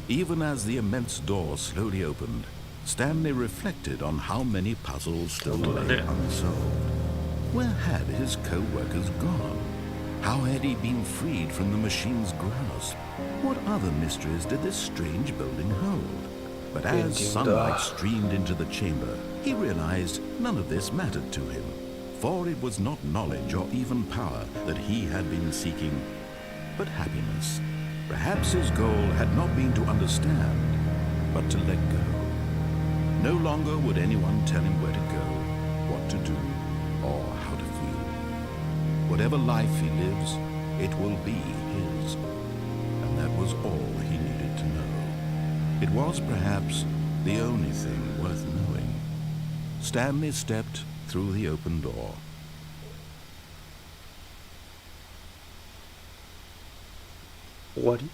B: even as the immense door slowly opened, Stanley reflected on how many puzzles still lay unsolved. Where had his co-workers gone? How had he been freed from the machine's grasp? What other mysteries did this strange building hold? But as sunlight streamed into the chamber, he realized none of this mattered to him, for it was not knowledge or even power that he had been seeking, but happiness. Perhaps his goal had not been to understand, but to let go. No longer would anyone tell him where to go, what to do, or how to feel. Whatever life he lives, it will be his. And that was all he needed to know. It was perhaps the only thing worth knowing. Stanley stepped through the open door.
A: 終わり？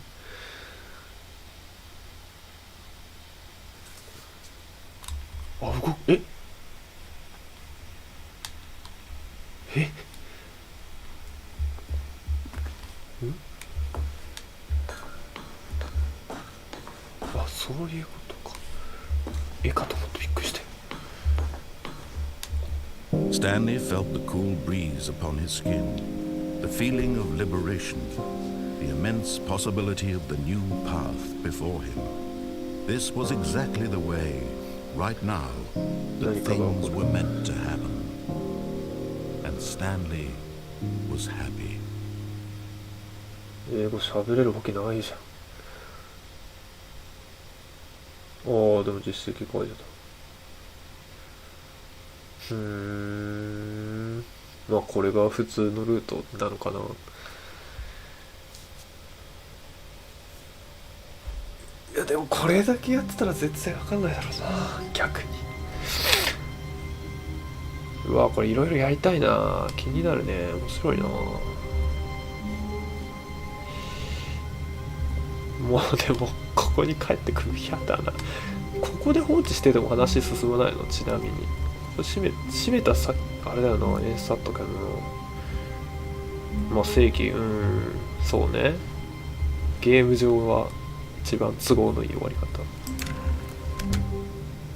A: あ、えん？あ、そういうことか。絵かと思ってびっくりして。
B: Stanley felt the cool breeze upon his skin, the feeling of liberation, the immense possibility of the new path before him. This was exactly the way, right now, that things were meant to happen. And Stanley was happy.
A: 英語喋れるわけないじゃん。ああ、でも実績書いてた。まあこれが普通のルートなのかな。いやでもこれだけやってたら絶対わかんないだろうな、逆に。うわ、これいろいろやりたいな。気になるね。面白いな。もうでもここに帰ってくるの嫌だな。ここで放置してても話進まないの。ちなみに閉めたさ、あれだよな、演出あったけどな。まあ正規、そうね。ゲーム上は一番都合のいい終わり方。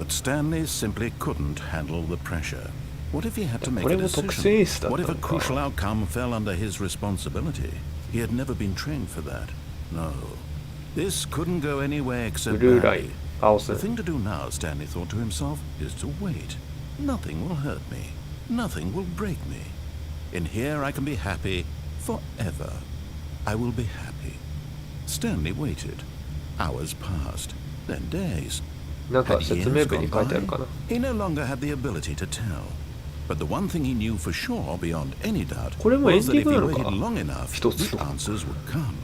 B: But Stanley simply couldn't handle the pressure. What if he had to make
A: こ
B: a
A: れも特殊演出
B: decision?
A: だっ
B: What
A: た
B: if a
A: のか。
B: crucial outcome fell under his responsibility? He had never been trained for that. No. This couldn't go anywhere except
A: ブルーライ
B: badly.
A: ン、青線
B: The。thing to do now, Stanley thought to himself, is to wait. Nothing will hurt me. Nothing will break me. In here I can be happy forever. I will be happy. Stanley waited. Hours passed, then days.
A: なんか
B: Had
A: 説
B: years
A: 明文に
B: gone
A: 書いてあるか
B: by?
A: な。
B: He no longer had the ability to tell. But the one thing he knew for sure, beyond any doubt,
A: これもエン
B: was
A: ディ
B: that
A: ン
B: if
A: グ
B: he
A: なのか。
B: waited long enough,
A: 一つ
B: the
A: の。
B: answers would come.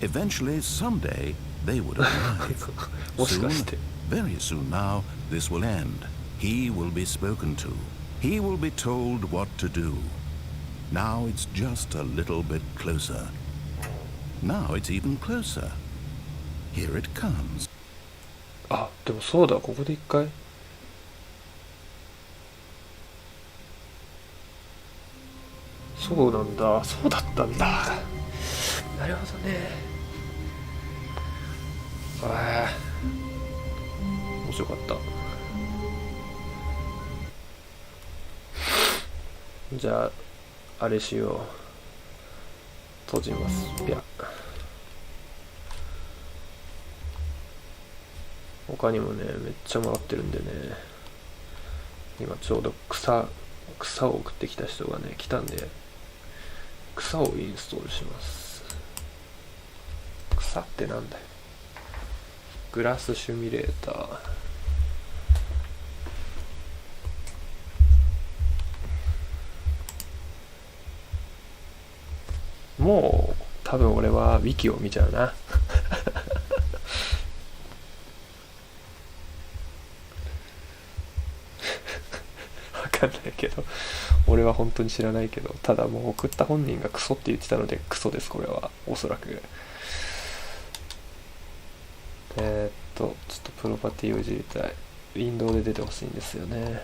B: Eventually, someday, they would arrive.
A: もしか
B: Soon,
A: して。
B: very soon now, this will end. He will be spoken to. He will be told what to do. Now it's just a little bit closer. Now it's even closer. Here it comes.
A: あ、でもそうだ、ここで一回。そうなんだ、そうだったんだ。なるほどね。ああ、面白かった。じゃああれしよう。閉じます。いや、他にもねめっちゃ回ってるんでね、今ちょうど草を送ってきた人がね来たんで、草をインストールします。草ってなんだよ。グラスシミュレーター。もう多分俺はウィキを見ちゃうな。わかんないけど、俺は本当に知らないけど、ただもう送った本人がクソって言ってたのでクソです、これはおそらく。ちょっとプロパティをいじりたい。ウィンドウで出てほしいんですよね。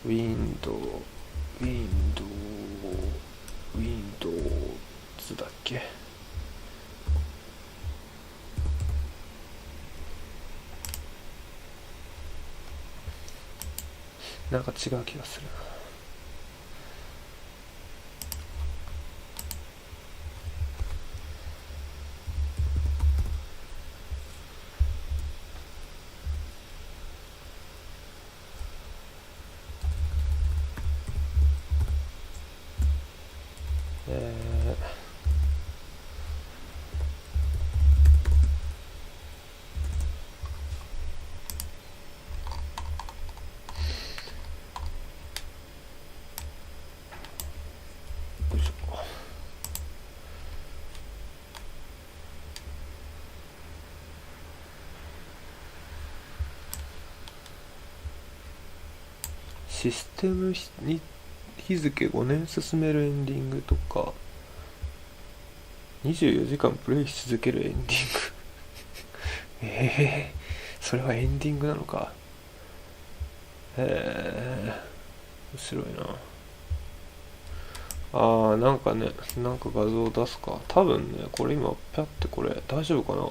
A: ウィンドウズだっけ。なんか違う気がするな。よいしょ。システムに日付5年進めるエンディングとか、24時間プレイし続けるエンディングそれはエンディングなのか。面白いな。なんかね、なんか画像出すか。多分ね、これ今ピャってこれ大丈夫かな。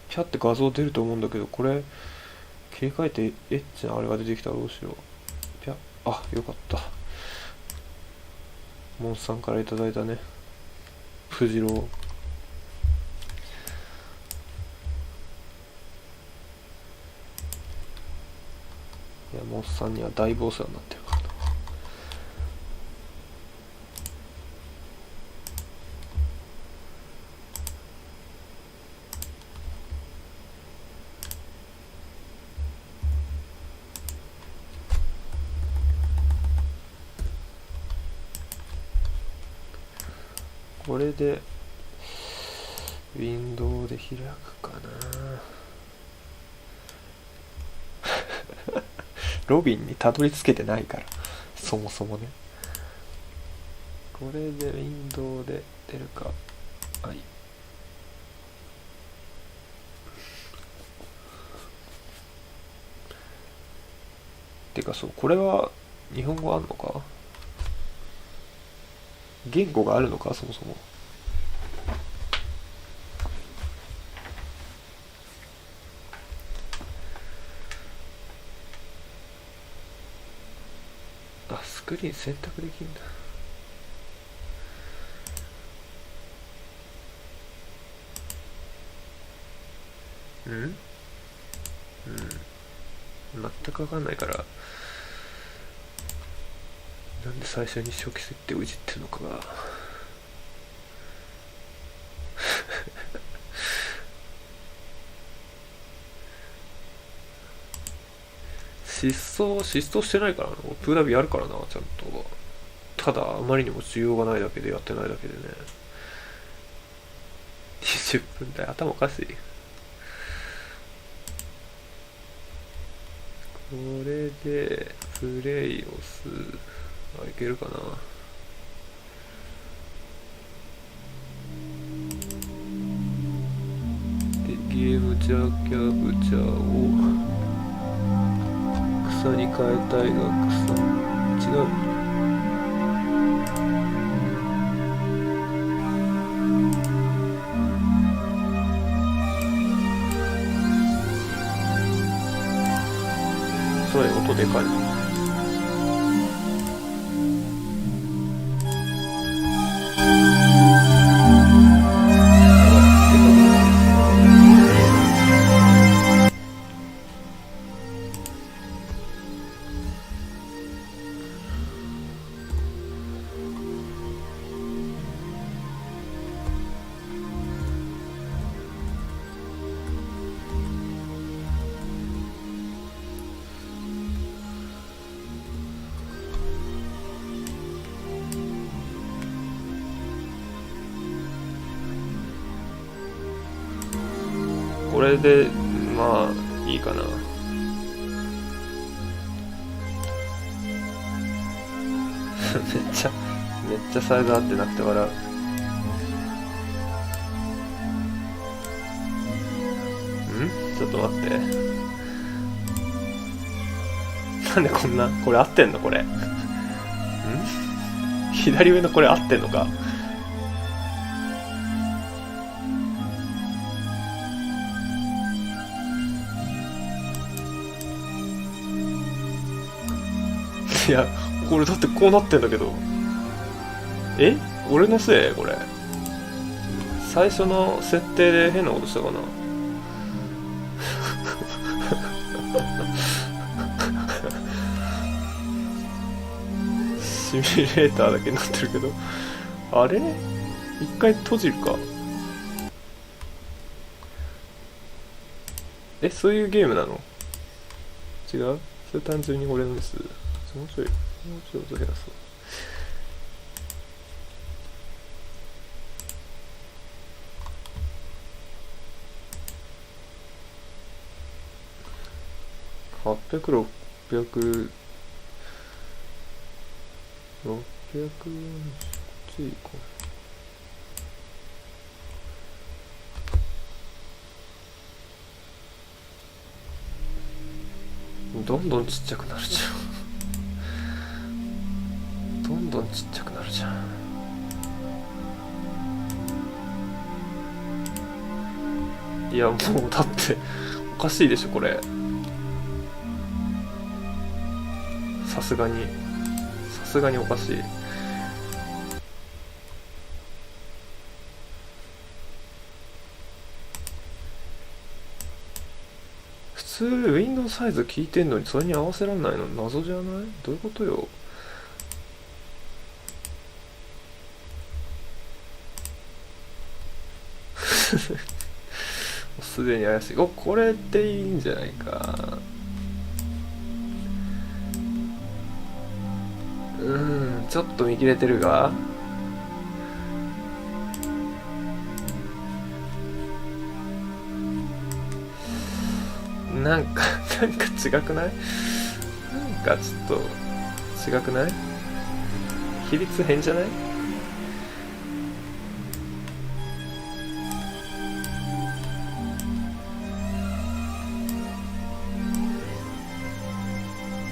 A: ピャって画像出ると思うんだけど、これ切り替えてエッチなあれが出てきたらどうしよう。ピャ、あ、よかった。モンさんからいただいたね、フジロー。いや、モンさんには大暴走になってるからな。これでウィンドウで開くかな。ロビンにたどり着けてないから、そもそもね。これでウィンドウで出るか。はい。てかそう、これは日本語あんのか。言語があるのか、そもそも。あ、スクリーン選択できるんだ。全くわかんないから、なんで最初に初期設定をいじってるのかが失踪してないからな。プーやるからな、ちゃんと。ただあまりにも需要がないだけでやってないだけでね。20分台頭おかしい。これでプレイをする。あ、いけるかな。でゲームジャーキャブチャーを草に変えたいが草違う。それ音でかい。これでまあいいかな。めっちゃサイズ合ってなくて笑う。ちょっと待って、なんでこんな、これ合ってんのこれ。左上のこれ合ってんのか。いや、これだってこうなってんだけど。え？俺のせい？これ。最初の設定で変なことしたかな。シミュレーターだけになってるけど。あれ？一回閉じるか。え、そういうゲームなの？違う？それ単純に俺のです。もうちょい音減らそう。800、600、こっちいいか。どんどんちっちゃくなるじゃん。どんどんちっちゃくなるじゃん。いやもうだっておかしいでしょこれ。さすがにおかしい。普通ウィンドウサイズ聞いてんのにそれに合わせらんないの謎じゃない？どういうことよ。すでに怪しい。お、これでいいんじゃないか。ちょっと見切れてるが。なんか違くない？なんかちょっと違くない？比率変じゃない？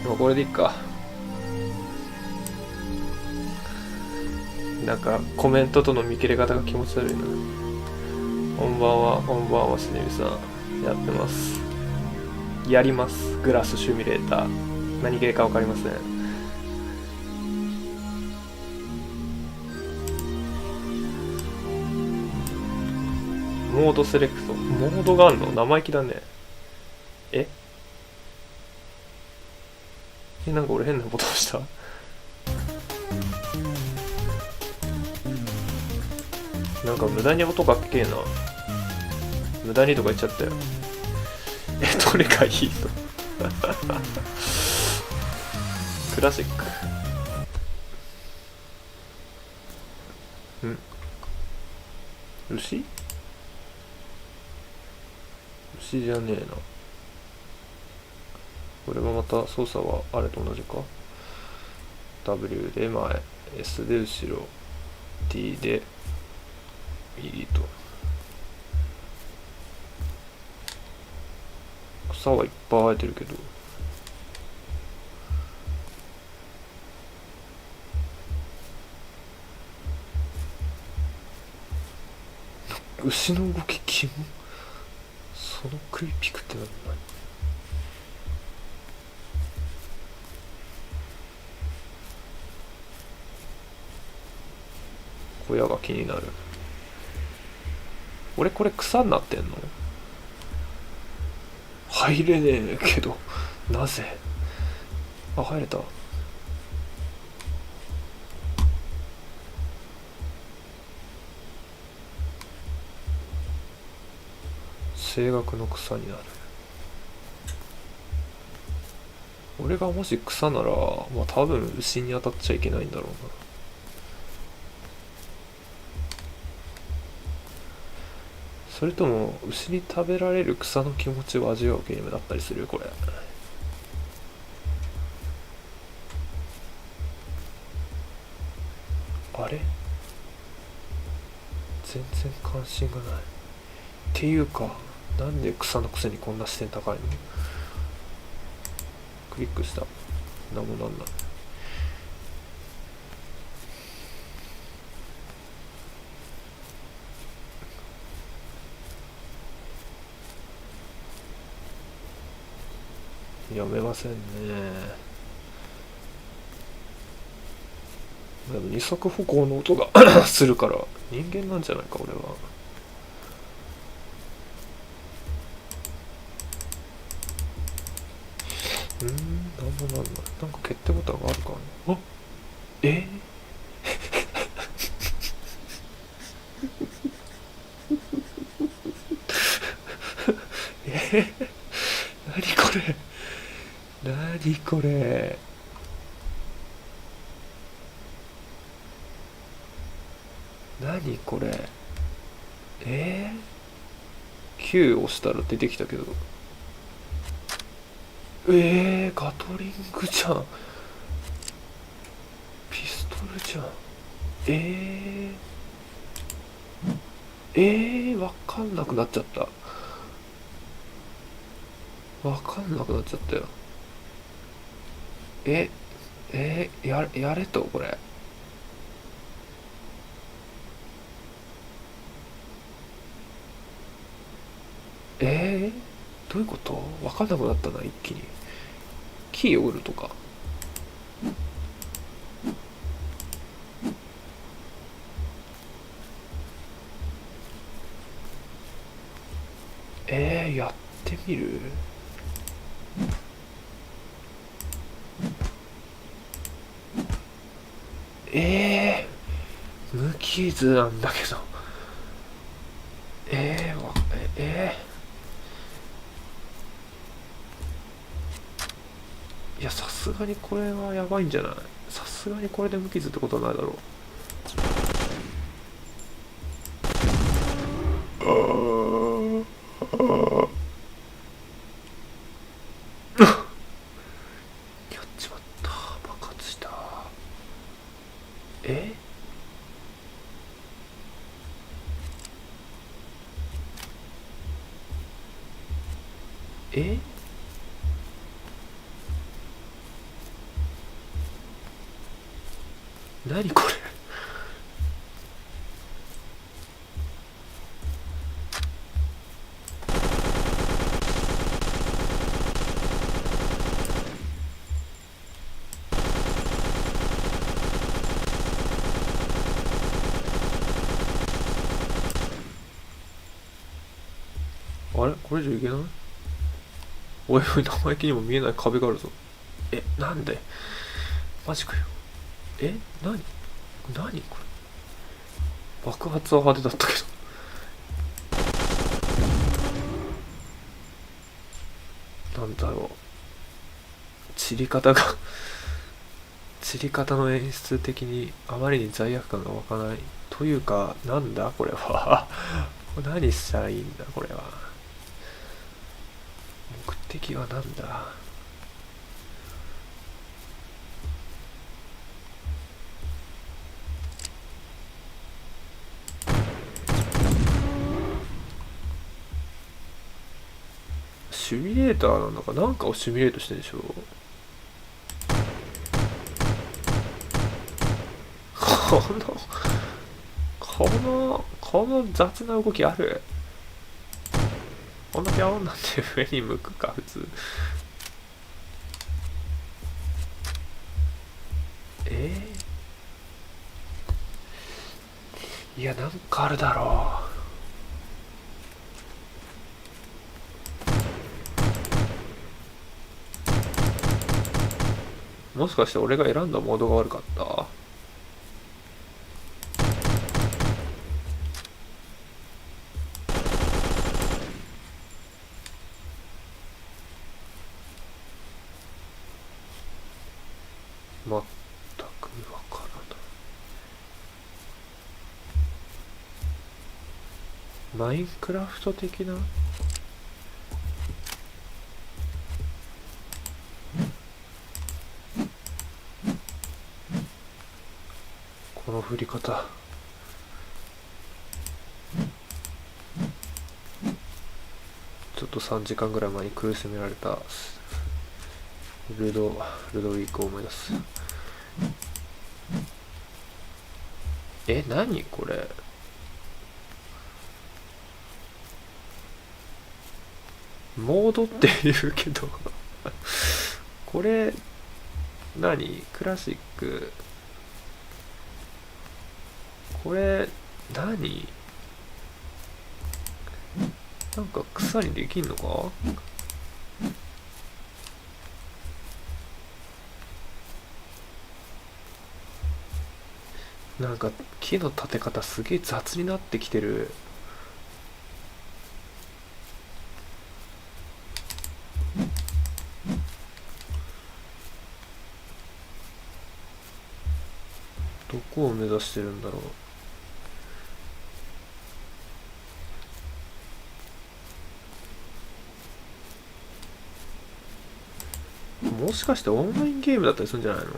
A: もうこれでいいか。なんかコメントとの見切れ方が気持ち悪いな。こんばんはしねみさん。やってます。やります。グラスシミュレーター。何ゲーか分かりません。モードセレクト。モードがあるの？生意気だね。なんか俺変なことをした？なんか無駄に音かっけえな。無駄にとか言っちゃったよ。どれがいいの？クラシック。牛？牛じゃねえな。これもまた操作はあれと同じか。 W で前、 S で後ろ、 T で右と。草はいっぱい生えてるけど、牛の動きキモ。そのクリピクって何？小屋が気になる。俺これ草になってんの？入れねえけど、なぜ？あ、入れた。声楽の草になる。俺がもし草なら、まあ多分牛に当たっちゃいけないんだろうな。それとも牛に食べられる草の気持ちを味わうゲームだったりするこれ。あれ？全然関心がない。っていうか、なんで草のくせにこんな視点高いの？クリックした。なんもなんない。読めませんね。でも二足歩行の音がするから人間なんじゃないか俺は。なんもなんない。なんか決定ボタンがあるかな。あ、え何これ、何これ、何これ、Q 押したら出てきたけど、ガトリングじゃん、ピストルじゃん、わかんなくなっちゃった、わかんなくなっちゃったよ。やれとこれ。どういうこと？わかんなくなったな一気に。キーを売るとか。やってみる？無傷なんだけど。いや、さすがにこれはやばいんじゃない？さすがにこれで無傷ってことはないだろう。やっちまった。爆発した。何これ。あれこれ以上いけない？おいおい、生意気にも見えない壁があるぞ。なんで？マジかよ。何これ。爆発は派手だったけど。なんだろう。散り方の演出的にあまりに罪悪感が湧かない。というか、なんだこれは。何したらいいんだこれは。きはなんだ。シミュレーターなんだかなんかをシミュレートしてるでしょ。この雑な動きある。こんなピャオンなんて上に向くか普通。いやなんかあるだろう。もしかして俺が選んだモードが悪かった？全くわからない。マインクラフト的な。この振り方。ちょっと3時間ぐらい前に苦しめられたルドウィークを思い出す。何これ。モードって言うけどこれ何？クラシック。これ何？なんか草にできんのか？なんか木の立て方すげえ雑になってきてる。どこを目指してるんだろう。もしかしてオンラインゲームだったりするんじゃないの？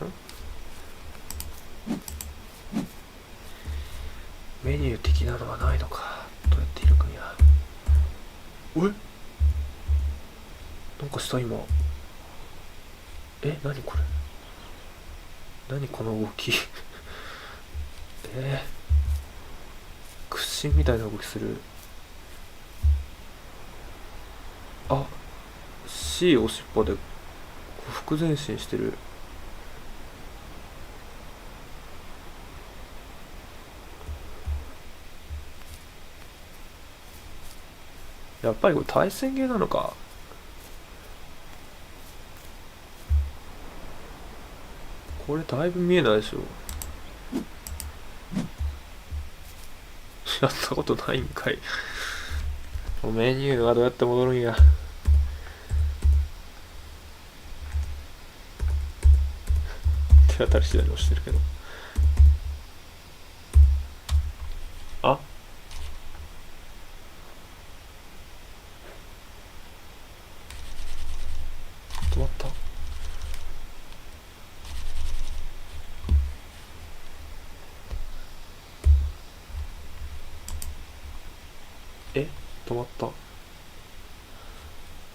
A: メニュー的なのはないのか。どうやっているかや。なんかした今。何これ。何この動き屈伸みたいな動きする。あ、C 押しっぱで副前進してる。やっぱりこれ対戦ゲーなのか。これだいぶ見えないでしょ。やったことないんかい。メニューはどうやって戻るんや。手当たり次第に押してるけど。あ、止まった。止まった。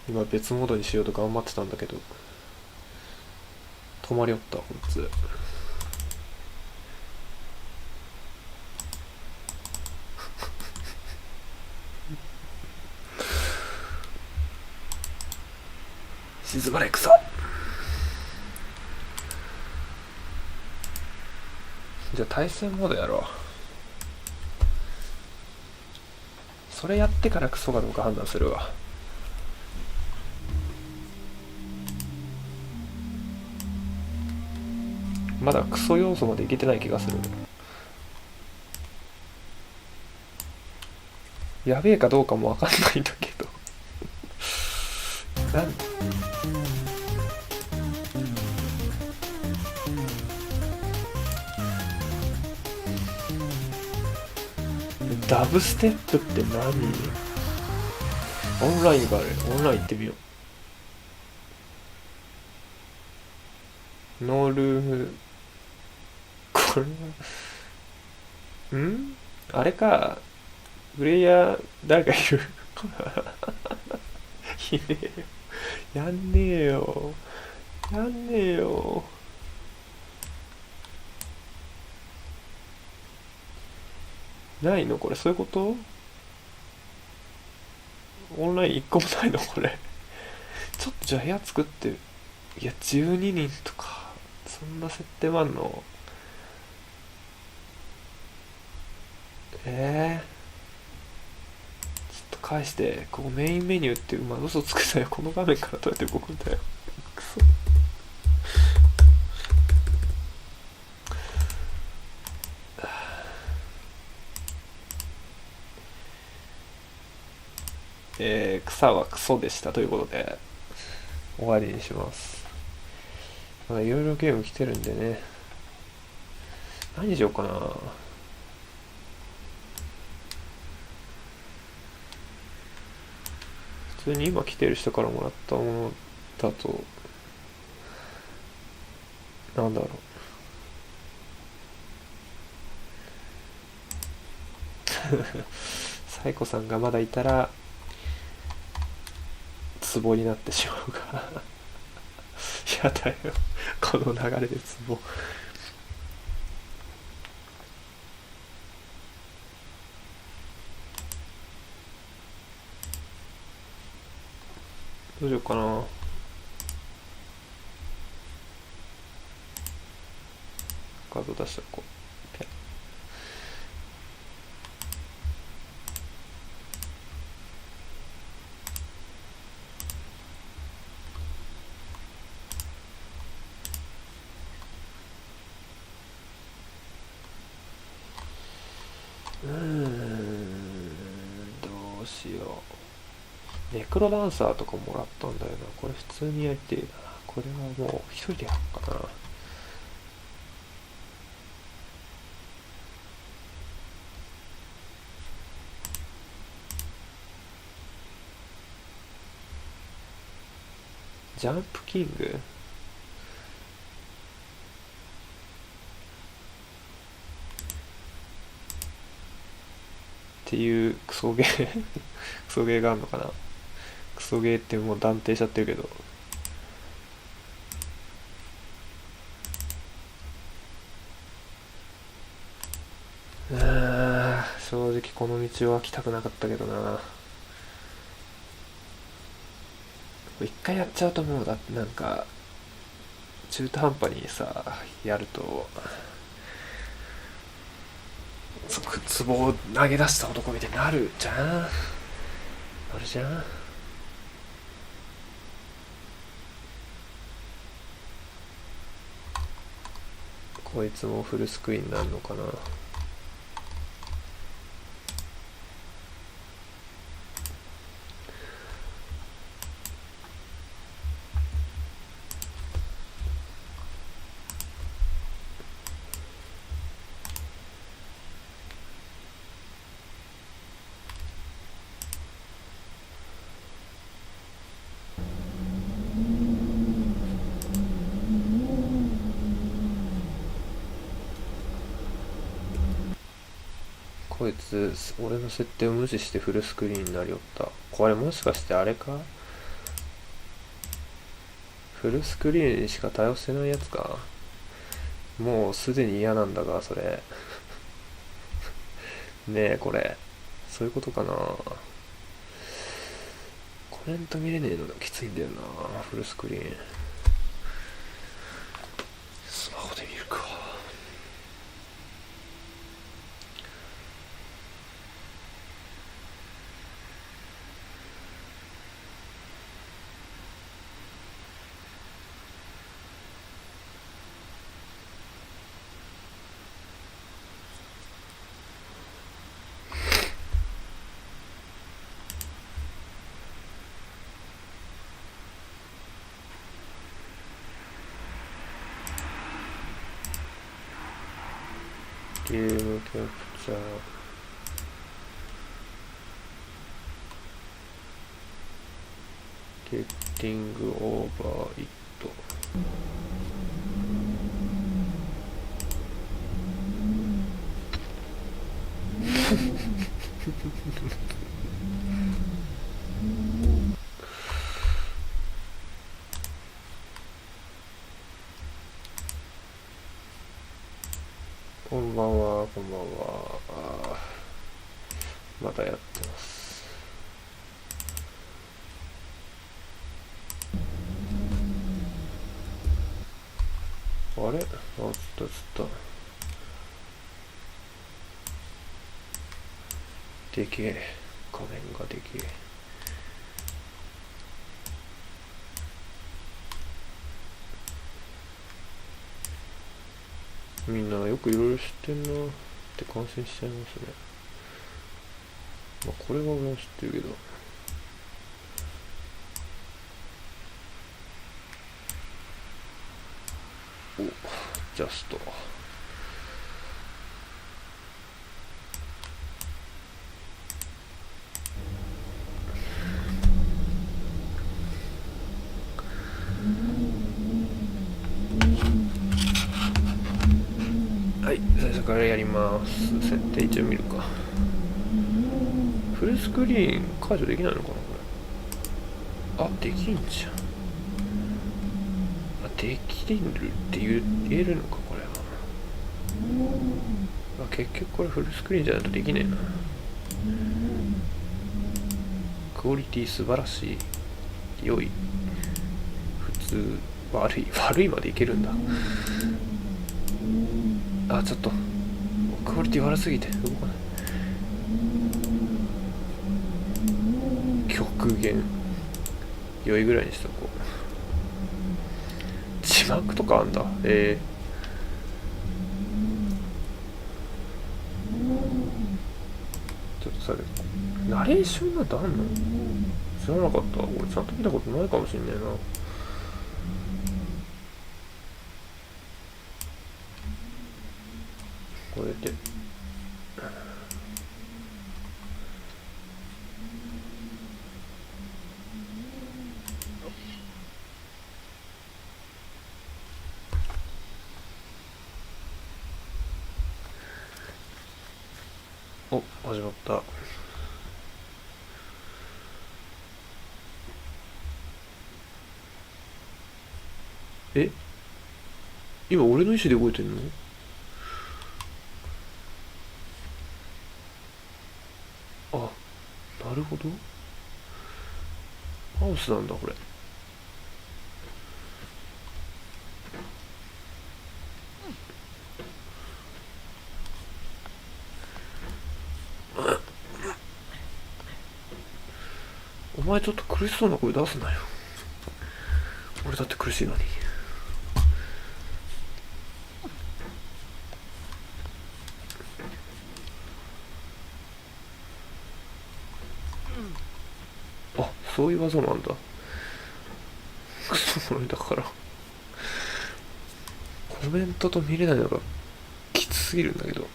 A: 今別モードにしようと頑張ってたんだけど止まりよった。こいつ静まれクソ。じゃあ対戦モードやろう。それやってからクソかどうか判断するわ。まだクソ要素までいけてない気がする。やべえかどうかもわかんないんだけどダブステップって何？オンラインがある。オンライン行ってみよう。ノールーム、これはあれか、プレイヤー誰かいるいねえよ、やんねえよ、やんねえよ。ないのこれ、そういうこと？オンライン1個もないのこれ。ちょっとじゃあ部屋作って、いや12人とかそんな設定もあんの？ちょっと返して、ここメインメニューって、嘘つくなよ、この画面からどうやって動くんだよ、くそ。草はクソでしたということで終わりにします。まだいろいろゲーム来てるんでね、何にしようかな。普通に今来てる人からもらったものだと、なんだろう。サイコさんがまだいたらツボになってしまうがやだよ、この流れでツボ。どうしようかな。画像出しておこう。どうしよう。ネクロダンサーとかもらったんだよな。これ普通にやりてえな。これはもう一人でやろうかな。ジャンプキングっていうクソゲークソゲーがあるのかな。クソゲーってもう断定しちゃってるけど、正直この道は来たくなかったけどな。一回やっちゃうともうだってなんか中途半端にさやるとツボを投げ出した男みたいになるじゃん。なるじゃん。こいつもフルスクリーンになるのかな。こいつ俺の設定を無視してフルスクリーンになりよった。これもしかしてあれか、フルスクリーンにしか対応してないやつか。もうすでに嫌なんだがそれねえ、これそういうことかな。コメント見れねえのがきついんだよな、フルスクリーン。スマホで見るか。ゲームキャプチャー、ゲッティングオーバーイット。こんばんは、こんばんは。またやってます。あれ？あ、つった。でけえ。画面がでけえ。みんなよくいろいろ知ってんなって感心しちゃいますね。まあこれは俺も知ってるけど。お、ジャスト。はい、最初からやります。設定一応見るか。フルスクリーン解除できないのかなこれ。あ、できんじゃん。あ、できるって言えるのかこれは。あ、結局これフルスクリーンじゃないとできねえな。クオリティ素晴らしい。良い。普通。悪いまでいけるんだ。あ、ちょっとクオリティ悪すぎて動かない。極限良いぐらいにしとこう。字幕とかあんだ。ちょっとさ、ナレーションなんてあんの？知らなかった。俺ちゃんと見たことないかもしんねえな。これでお、始まった。え、今俺の意思で動いてんの？あ、なるほど。マウスなんだこれ。お前ちょっと苦しそうな声出すなよ。俺だって苦しいのに。あ、そういう技なんだ。それだからコメントと見れないのがきつすぎるんだけど。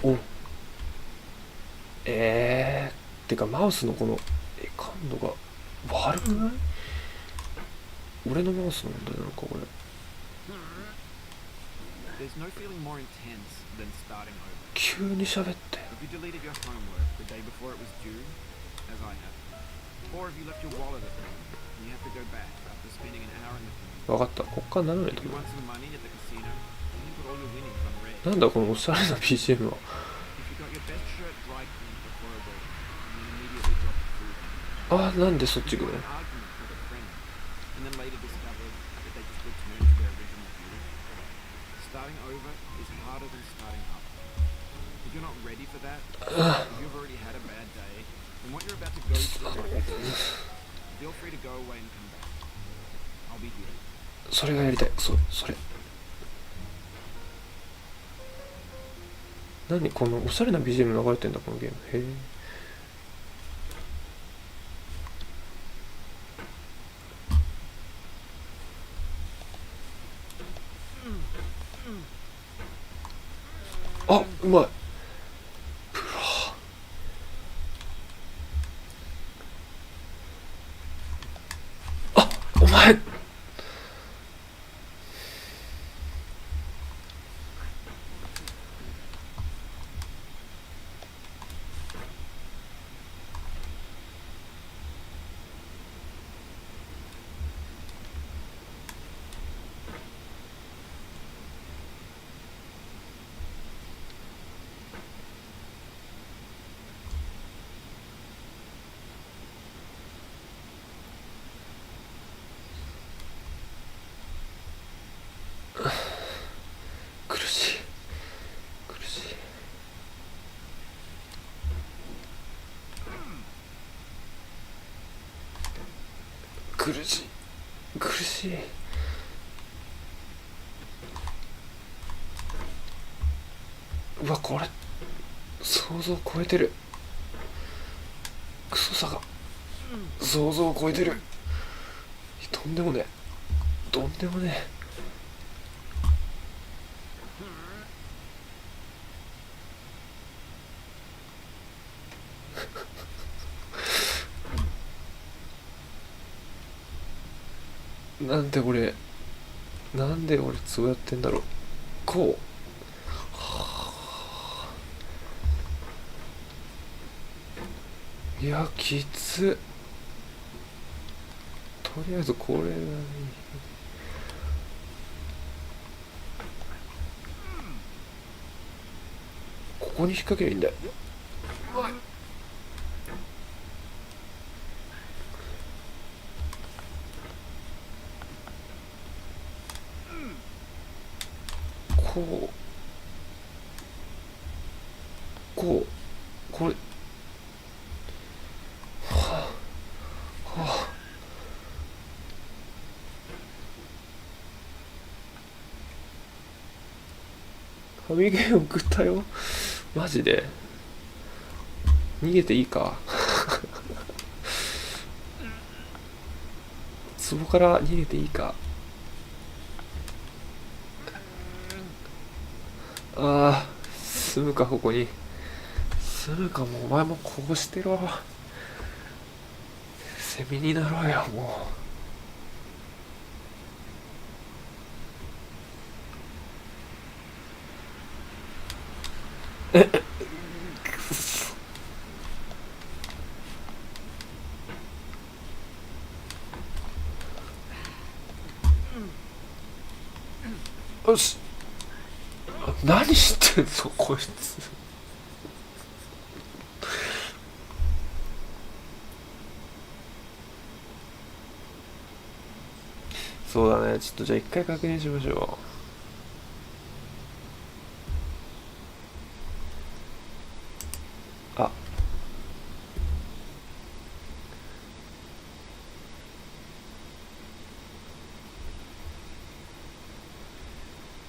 A: お、てかマウスのこの感度が悪くない？俺のマウスの問題なのかこれ。急に喋って。分かった。こっから斜めと思う。なんだこのおしゃれな BGM は。あ、なんでそっち行くの？それがやりたい。それ。何このおしゃれな BGM 流れてんだこのゲーム。へえ。あ、うまい。プロ。あ、お前苦しい苦しい。うわ、これ想像を超えてる。クソさが想像を超えてる。とんでもねえ、とんでもねえなんで俺そうやってんだろう。こう、いやきつ。とりあえずこれがいい。ここに引っ掛けりゃいいんだよ。これ神ゲー送ったよマジで。逃げていいか壺から逃げていいか。ああ住むか、ここに住むか。もうお前もこうしてろ。セミになろうよもう。よし、何してんのこいつ。そうだね、ちょっとじゃあ一回確認しましょう。あ、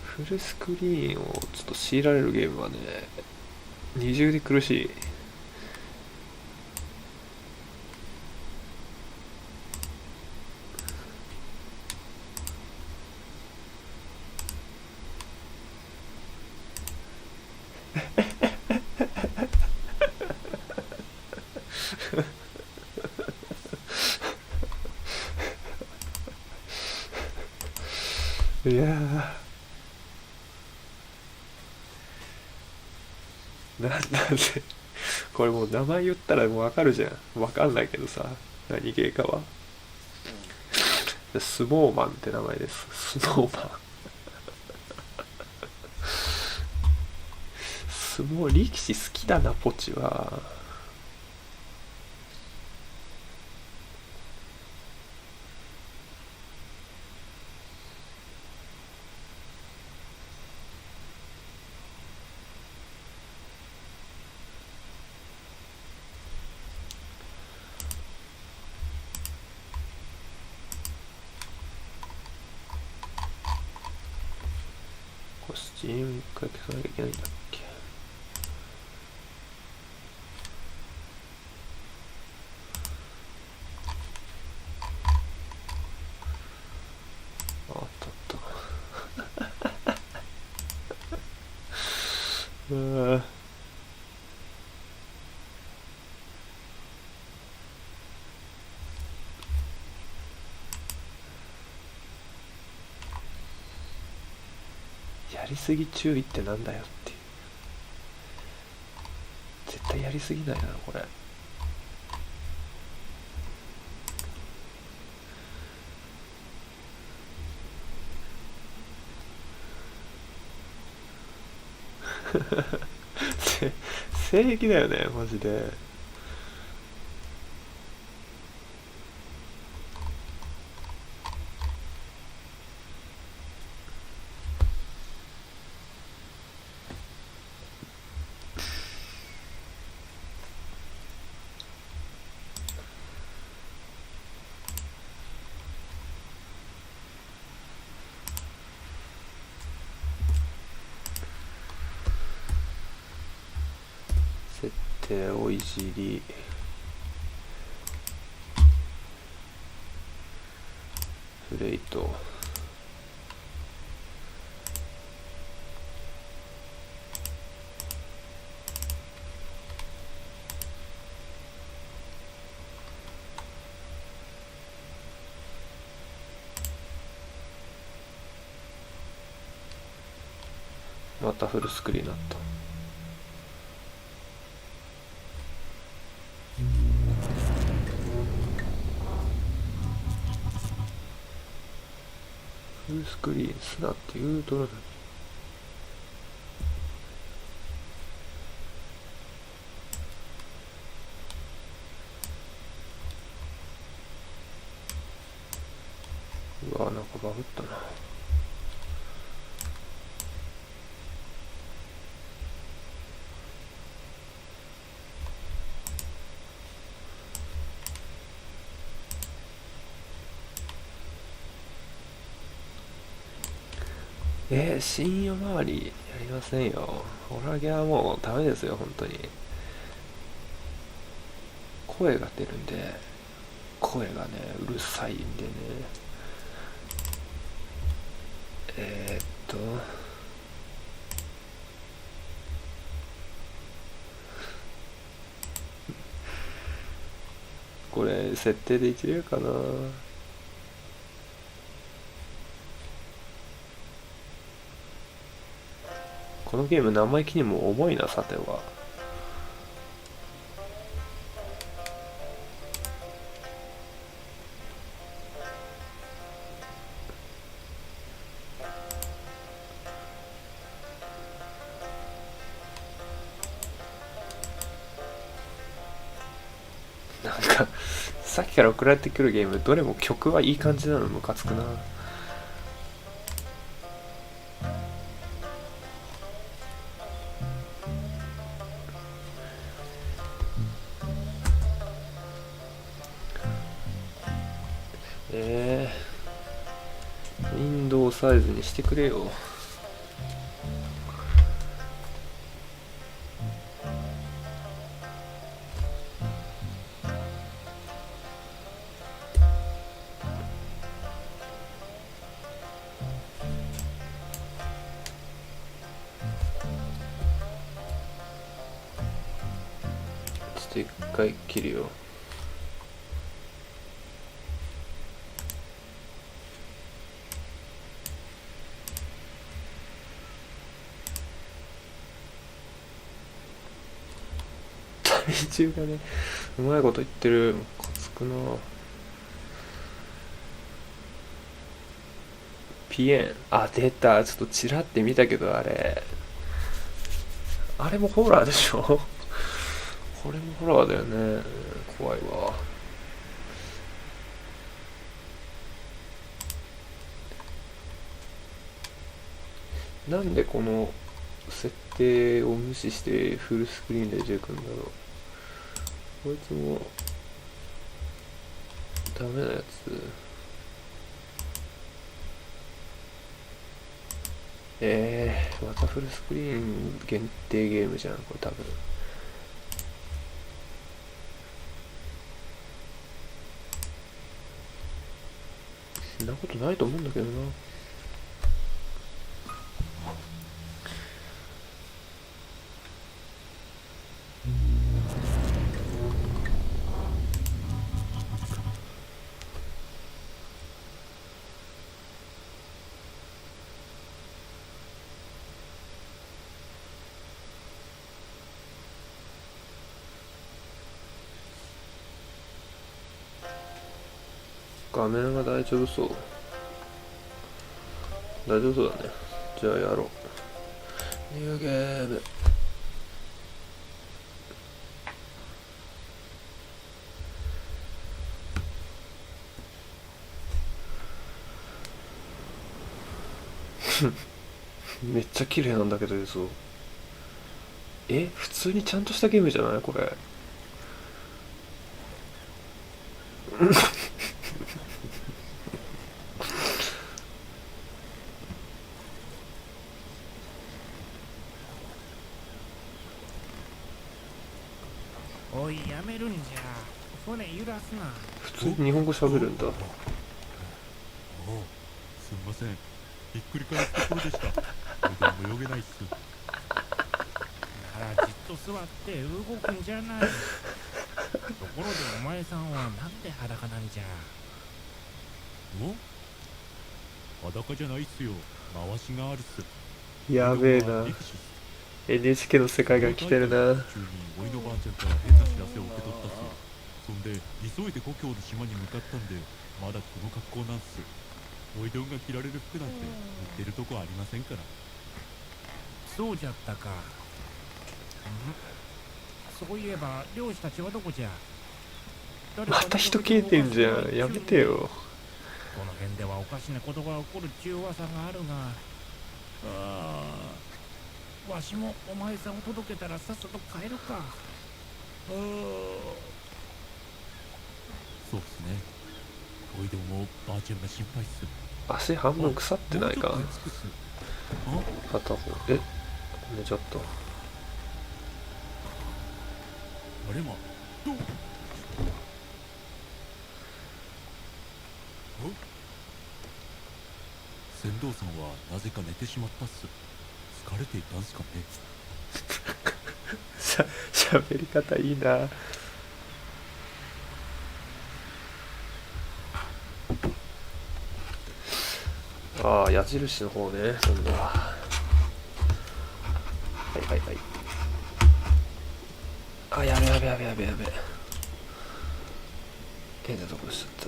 A: フルスクリーンをちょっと強いられるゲームはね、二重で苦しい。いやなんでこれもう名前言ったらもうわかるじゃん。わかんないけどさ、何ゲーかは。スノーマンって名前です。スノーマン。相撲力士好きだなポチは。スチーム一回消さなきゃいけないんだっけ。あったあったうーやりすぎ注意ってなんだよっていう。絶対やりすぎないだろこれ。正義だよねマジで。設定をいじり、フレイト、またフルスクリーンになった。フルスクリーンすなって言うとるのに。うわ、なんかバグったな。深夜回りやりませんよ。ホラゲはもうダメですよ、本当に。声が出るんで、声がね、うるさいんでね。これ、設定で一流かな。このゲーム生意気にも重いな、さては。なんかさっきから送られてくるゲームどれも曲はいい感じなのムカつくな。ウィンドウサイズにしてくれよ。ちょっと一回切るよ。体重がね、うまいこと言ってる。ムカつくな。ピエン、あ、出た。ちょっとチラって見たけど、あれもホラーでしょ。これもホラーだよね。怖いわ。なんでこの設定を無視してフルスクリーンで出てくるんだろう。こいつもダメなやつ。またフルスクリーン限定ゲームじゃん、これ多分。そんなことないと思うんだけどな。画面は大丈夫そう。大丈夫そうだね。じゃあやろう。ニューゲーム。めっちゃ綺麗なんだけど映像。普通にちゃんとしたゲームじゃないこれ。
D: おい、やめるんじゃ。船揺らすな。
A: 普通に日本語喋るんだ。
E: すみません、ひっくり返すところでした。泳げないっす。
D: ならじっと座って動くんじゃない。ところでお前さんはなんで裸なんじゃ。
E: 裸じゃないっすよ。回しがあるっす。
A: やべえな。NHK の世界が来てるな。
E: 中においのばあちゃんから変な知らせを受け取ったっす。そんで急いで故郷の島に向かったんで、まだこの格好なんす。おいどんが着られる服なんて売ってるとこありませんから。
D: そうじゃったか。そういえば漁師たちはどこじゃ。
A: また人消えてんじゃん。やめてよ。
D: この辺ではおかしなことが起こるっちゅう噂があるが、わしもお前さんを届けたらさっさと帰るか。
E: そうっすね。おいどんもばあちゃんが心配っす。
A: 足半分腐ってないか。片方。寝ちゃった。
E: あれま、どう船頭さんはなぜか寝てしまったっす。疲れていたんすかね。
A: 喋り方いいな。ああ、矢印の方ね。今度は。はいはいはい。あ、やべやべやべやべやべ。変なとこしちゃった。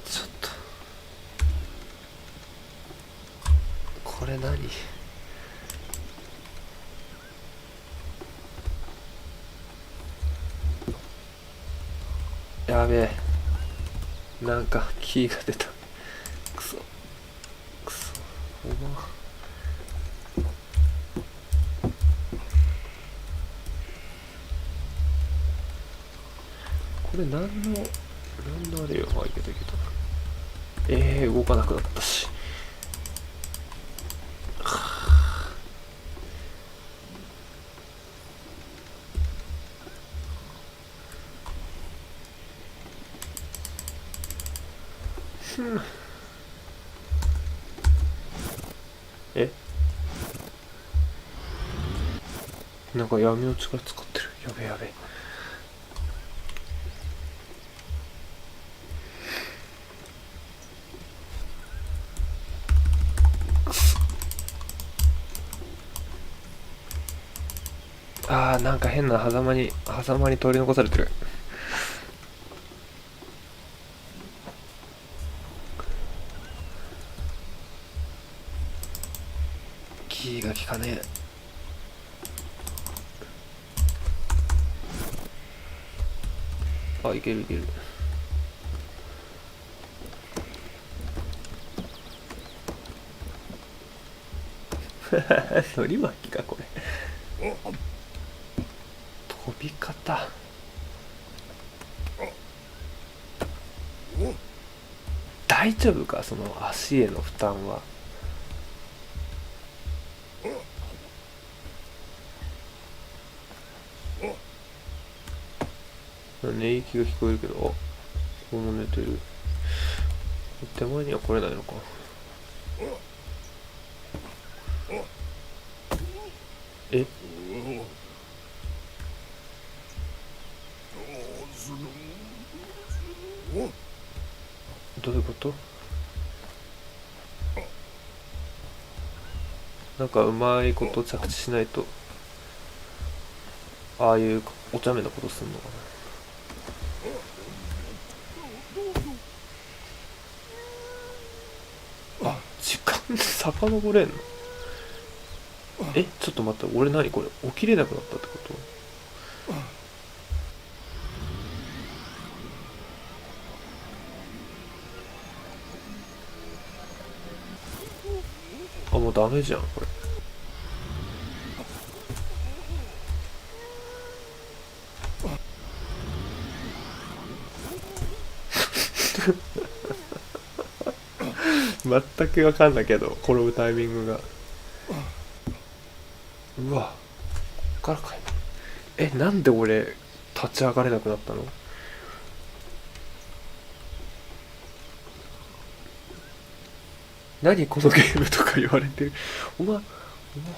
A: ちょっと。これ何？やべえ。なんかキーが出た。くそ。くそ。おま。これ何のあれよ。あ、いけたいけた。動かなくなったし。なんか闇の力使ってる。やべやべ。あー、なんか変な狭間に取り残されてる。キーが効かねえ。あ、いけるいける。のり巻きかこれ。飛び方。大丈夫か、その足への負担は。寝息が聞こえるけど、あ、ここも寝てる。手前には来れないのか。どういうこと？なんかうまいこと着地しないと、ああいうお茶目なことすんのかな。あ、時間遡れんの？ちょっと待って、俺何これ起きれなくなったってこと？あ、もうダメじゃんこれ。全く分かんないけど転ぶタイミングが。うわからかい。なんで俺立ち上がれなくなったの。何このゲームとか言われてる。お前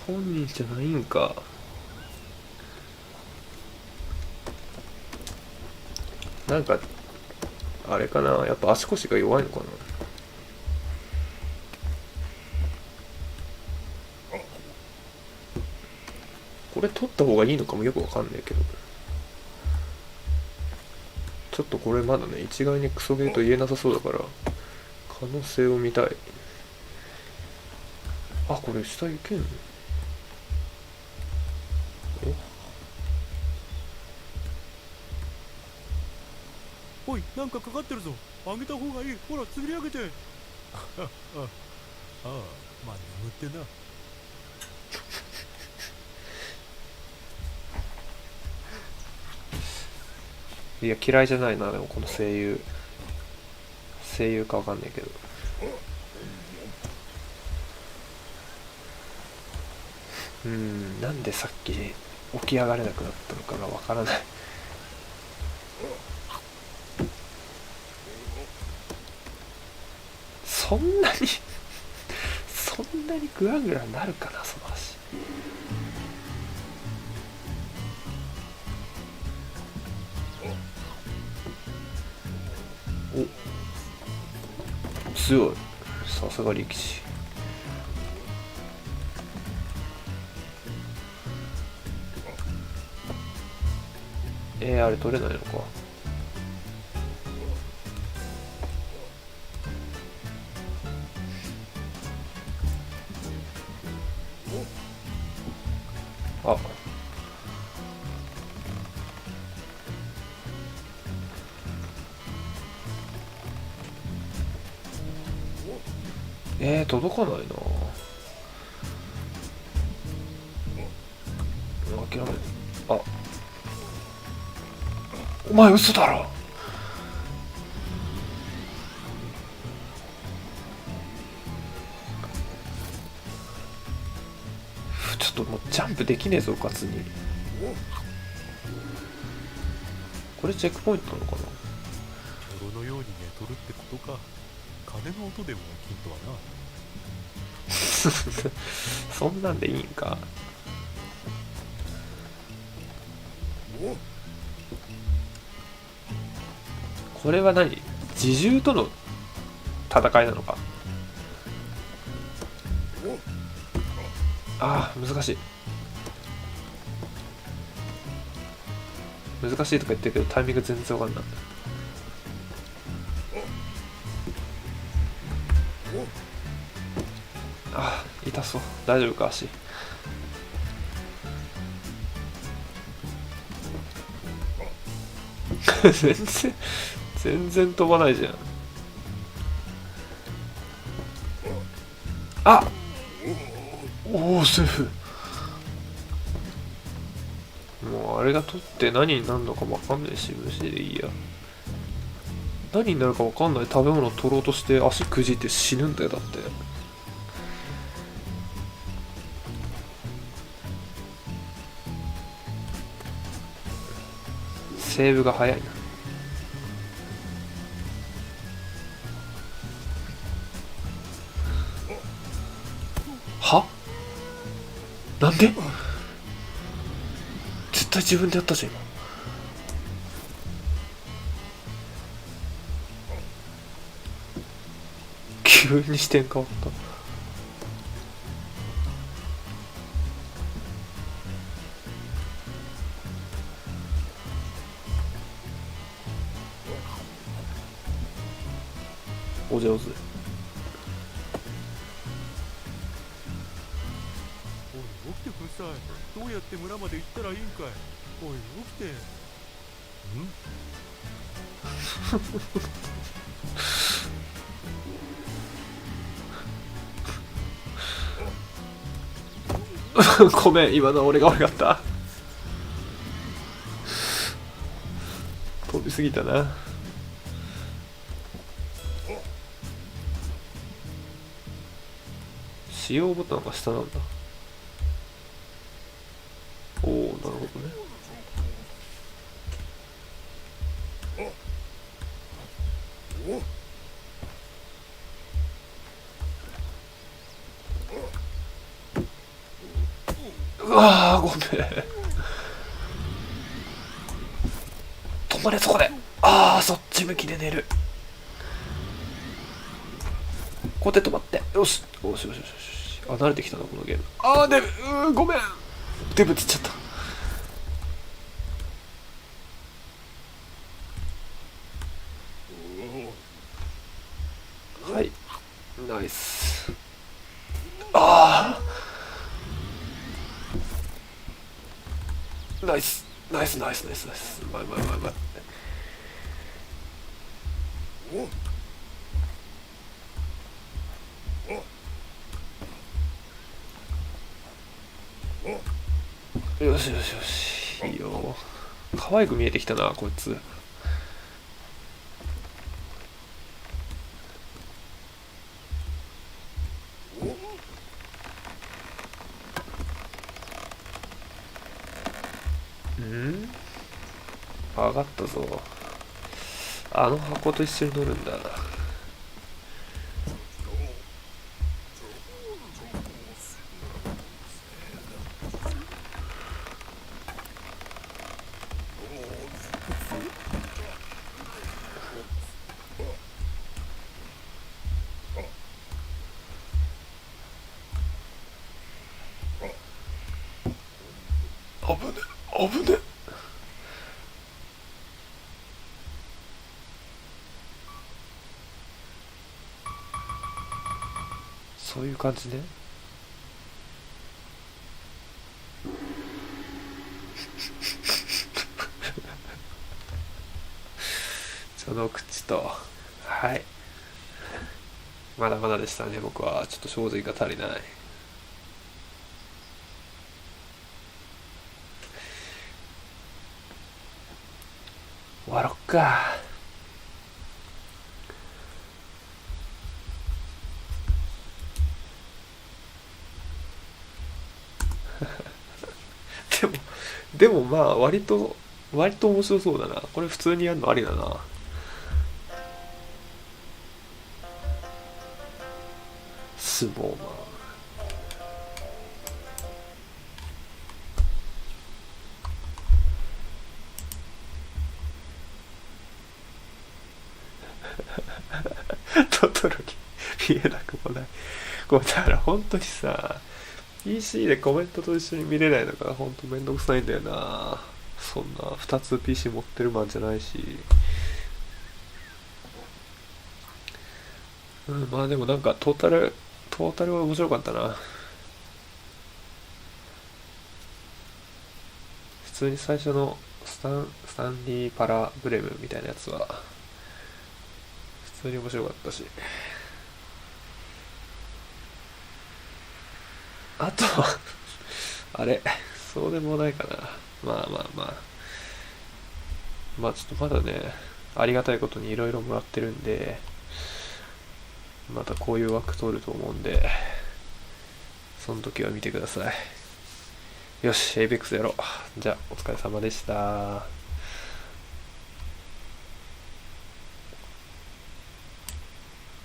A: 本人じゃないんか。なんかあれかな、やっぱ足腰が弱いのかな。これ取った方がいいのかもよくわかんないけど、ちょっとこれまだね一概にクソゲーと言えなさそうだから可能性を見たい。あ、これ下行けんの。
E: おい、なんかかかってるぞ。あげた方がいい。ほら、釣り上げて。ああ、まあ眠ってな。
A: いや嫌いじゃないな。でもこの声優かわかんないけど、なんでさっき起き上がれなくなったのかがわからない。そんなにグラグラなるかな、その足。お、強い。さすが力士。あれ取れないのか。あ、届かないな。諦める。あ、お前嘘だろ。ちょっともうジャンプできねえぞ、うかつに。これチェックポイントなのかな。
E: 泥のように寝とるってことか。鐘の音でもヒントはな。
A: そんなんでいいんか。これは何、自重との戦いなのか。ああ、難しい。難しいとか言ってるけどタイミング全然わかんない。ああ、痛そう。大丈夫か、足。全然飛ばないじゃん。あ、おお、セーフ。もうあれが取って何になるのか分かんないし、無視でいいや。何になるか分かんない食べ物を取ろうとして足くじって死ぬんだよ。だってセーブが早いな。は？なんで？絶対自分でやったじゃん今。急に視点変わった。お上手。
E: おい、起きてください。どうやって村まで行ったらいいんかい。おい、起きて。
A: ごめん、今の俺が悪かった。飛びすぎたな。使用ボタンが下なんだ。おお、なるほどね。うわー、ごめん。止まれ、そこで。ああ、そっち向きで寝る。こうやって止まって。よし。よしよしよしよし。あ、慣れてきたな、このゲーム。あー、デブ、ごめん。デブって言っちゃった。はい。ナイス。ああ。ナイス。ナイスナイスナイスナイス。うまいうまいうまいうまい。よしよしよし、いいよ。可愛く見えてきたな、こいつ。ん？上がったぞ。あの箱と一緒に乗るんだ。危ね危ね。そういう感じね。その口と、はい、まだまだでしたね。僕はちょっと精進が足りない。終わろっか。でもまあ割と面白そうだな。これ普通にやるのありだな。スノーマン。トトロに見えなくもない。これだから本当にさ、PC でコメントと一緒に見れないのが本当めんどくさいんだよな。そんな2つ PC 持ってるマンじゃないし。まあでもなんかトータルは面白かったな。普通に最初のスタンリーパラブレムみたいなやつは普通に面白かったし、あとあれそうでもないかな。まあまあまあまあちょっとまだね、ありがたいことにいろいろもらってるんで、またこういう枠取ると思うんで、その時は見てください。よし、エイベックスやろう。じゃあお疲れ様でした。